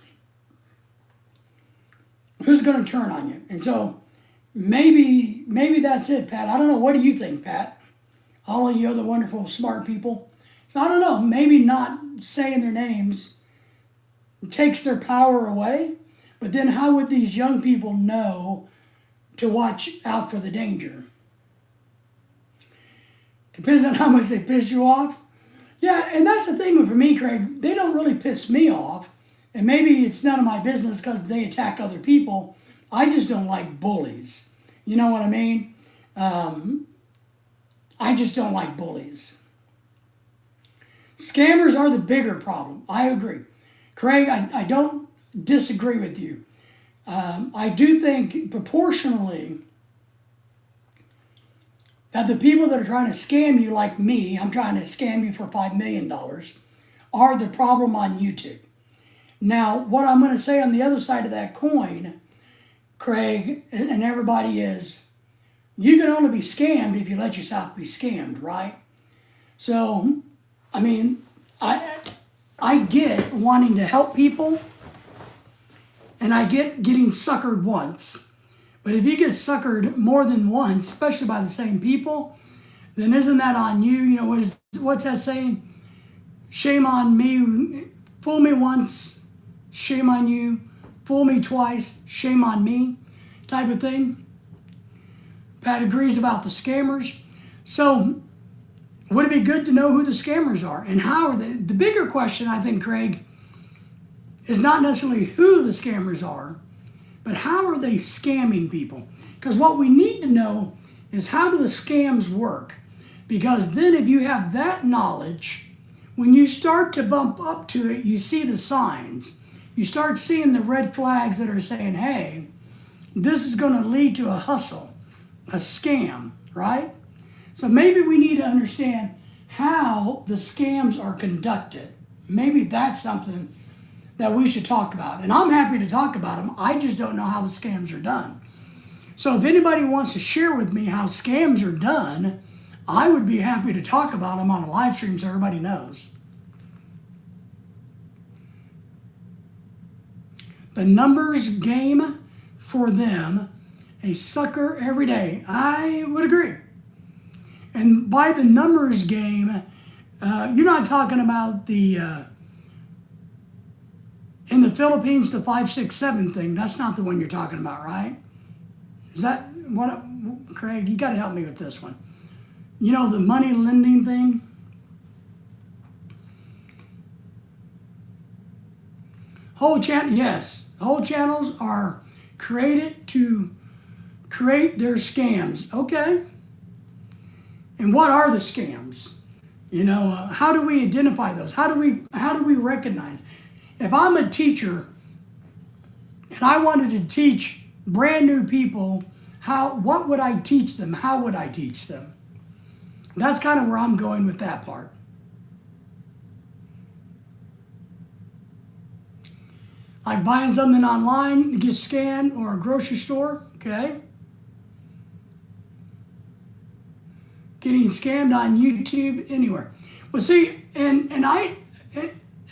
Who's going to turn on you? And so maybe that's it, Pat. I don't know. What do you think, Pat? All of you other wonderful, smart people. So I don't know. Maybe not saying their names takes their power away, but then how would these young people know to watch out for the danger? Depends on how much they piss you off. Yeah, and that's the thing for me, Craig. They don't really piss me off. And maybe it's none of my business because they attack other people. I just don't like bullies. You know what I mean? I just don't like bullies. Scammers are the bigger problem. I agree. Craig, I don't disagree with you. I do think proportionally that the people that are trying to scam you, like me, I'm trying to scam you for $5 million, are the problem on YouTube. Now, what I'm going to say on the other side of that coin, Craig, and everybody is, you can only be scammed if you let yourself be scammed, right? So, I mean, I get wanting to help people, and I get getting suckered once. But if you get suckered more than once, especially by the same people, then isn't that on you? You know, what's that saying? Shame on me. Fool me once, shame on you. Fool me twice, shame on me, type of thing. Pat agrees about the scammers. So would it be good to know who the scammers are and how are they? The bigger question, I think, Craig, is not necessarily who the scammers are, but how are they scamming people? Because what we need to know is how do the scams work? Because then if you have that knowledge, when you start to bump up to it, you see the signs. You start seeing the red flags that are saying, hey, this is going to lead to a hustle, a scam, right? So maybe we need to understand how the scams are conducted. Maybe that's something that we should talk about. And I'm happy to talk about them. I just don't know how the scams are done. So if anybody wants to share with me how scams are done, I would be happy to talk about them on a live stream so everybody knows. The numbers game for them, a sucker every day. I would agree. And by the numbers game, you're not talking about the in the Philippines, the 567 thing. That's not the one you're talking about, right? Is that what, Craig? You got to help me with this one. You know, the money lending thing. Whole channel, yes. Whole channels are created to create their scams. Okay. And what are the scams? You know, how do we identify those? How do we recognize? If I'm a teacher and I wanted to teach brand new people, what would I teach them? How would I teach them? That's kind of where I'm going with that part. Like buying something online to get scanned or a grocery store, okay? Getting scammed on YouTube, anywhere. Well, see, and I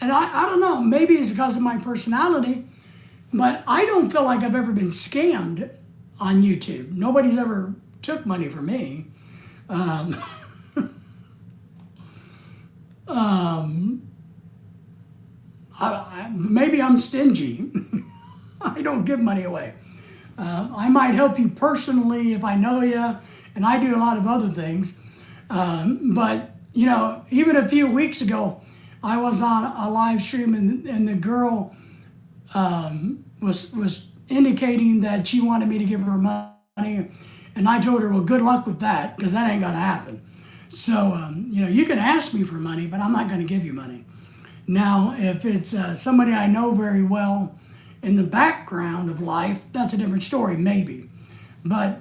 don't know, maybe it's because of my personality, but I don't feel like I've ever been scammed on YouTube. Nobody's ever took money from me. Maybe I'm stingy. I don't give money away. I might help you personally if I know you, and I do a lot of other things. But, you know, even a few weeks ago, I was on a live stream and the girl was indicating that she wanted me to give her money. And I told her, well, good luck with that, because that ain't going to happen. So, you know, you can ask me for money, but I'm not going to give you money. Now, if it's somebody I know very well in the background of life, that's a different story, maybe. But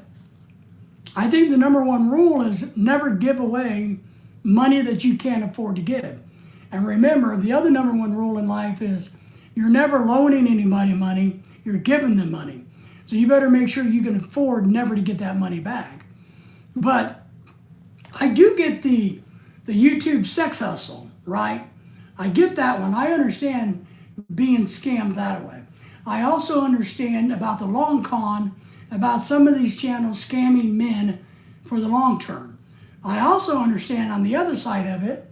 I think the number one rule is never give away money that you can't afford to give. And remember, the other number one rule in life is you're never loaning anybody money, you're giving them money. So you better make sure you can afford never to get that money back. But I do get the YouTube sex hustle, right? I get that one. I understand being scammed that way. I also understand about the long con, about some of these channels scamming men for the long term. I also understand on the other side of it,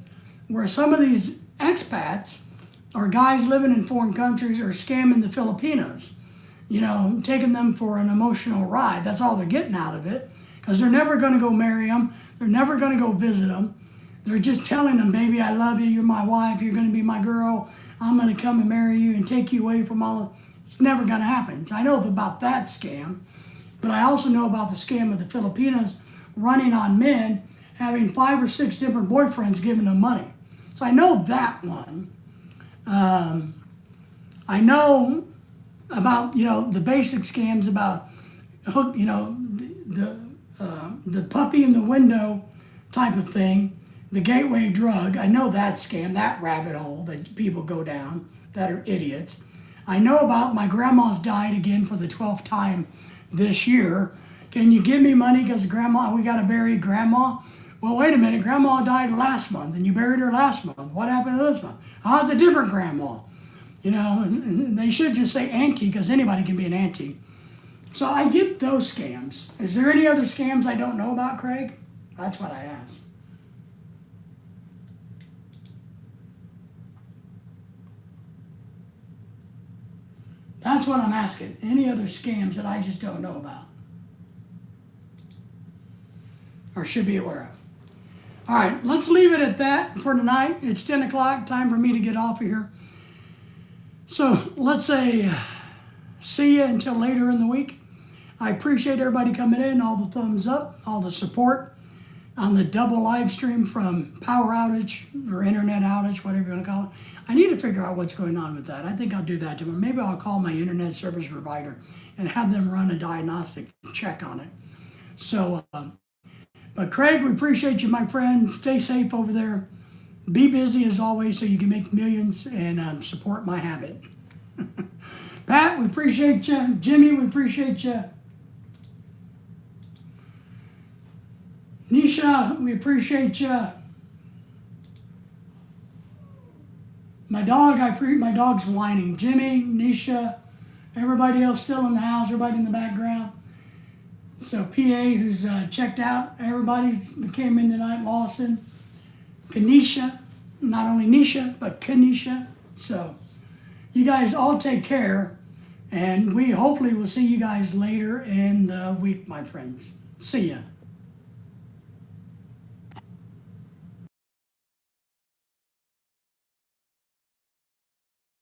where some of these expats or guys living in foreign countries are scamming the Filipinos, you know, taking them for an emotional ride. That's all they're getting out of it, because they're never going to go marry them. They're never going to go visit them. They're just telling them, baby, I love you. You're my wife. You're going to be my girl. I'm going to come and marry you and take you away from all of... It's never going to happen. So I know about that scam, but I also know about the scam of the Filipinos running on men, having 5 or 6 different boyfriends giving them money. So I know that one. I know about, you know, the basic scams about hook, you know, the puppy in the window type of thing, the gateway drug. I know that scam, that rabbit hole that people go down that are idiots. I know about my grandma's died again for the 12th time this year. Can you give me money because grandma, we got to bury grandma? Well, wait a minute, grandma died last month and you buried her last month. What happened to this month? Oh, it's a different grandma. You know, and they should just say auntie, because anybody can be an auntie. So I get those scams. Is there any other scams I don't know about, Craig? That's what I asked. That's what I'm asking. Any other scams that I just don't know about? Or should be aware of? All right, let's leave it at that for tonight. It's 10 o'clock, time for me to get off of here. So let's say see you until later in the week. I appreciate everybody coming in, all the thumbs up, all the support on the double live stream from power outage or internet outage, whatever you want to call it. I need to figure out what's going on with that. I think I'll do that tomorrow. Maybe I'll call my internet service provider and have them run a diagnostic check on it. So, but Craig, we appreciate you, my friend. Stay safe over there. Be busy as always so you can make millions and support my habit. Pat, we appreciate you. Jimmy, we appreciate you. Nisha, we appreciate you. My dog, my dog's whining. Jimmy, Nisha, everybody else still in the house, everybody in the background. So PA, who's checked out, everybody that came in tonight, Lawson, Kanisha, not only Nisha, but Kanisha. So you guys all take care, and we hopefully will see you guys later in the week, my friends. See ya.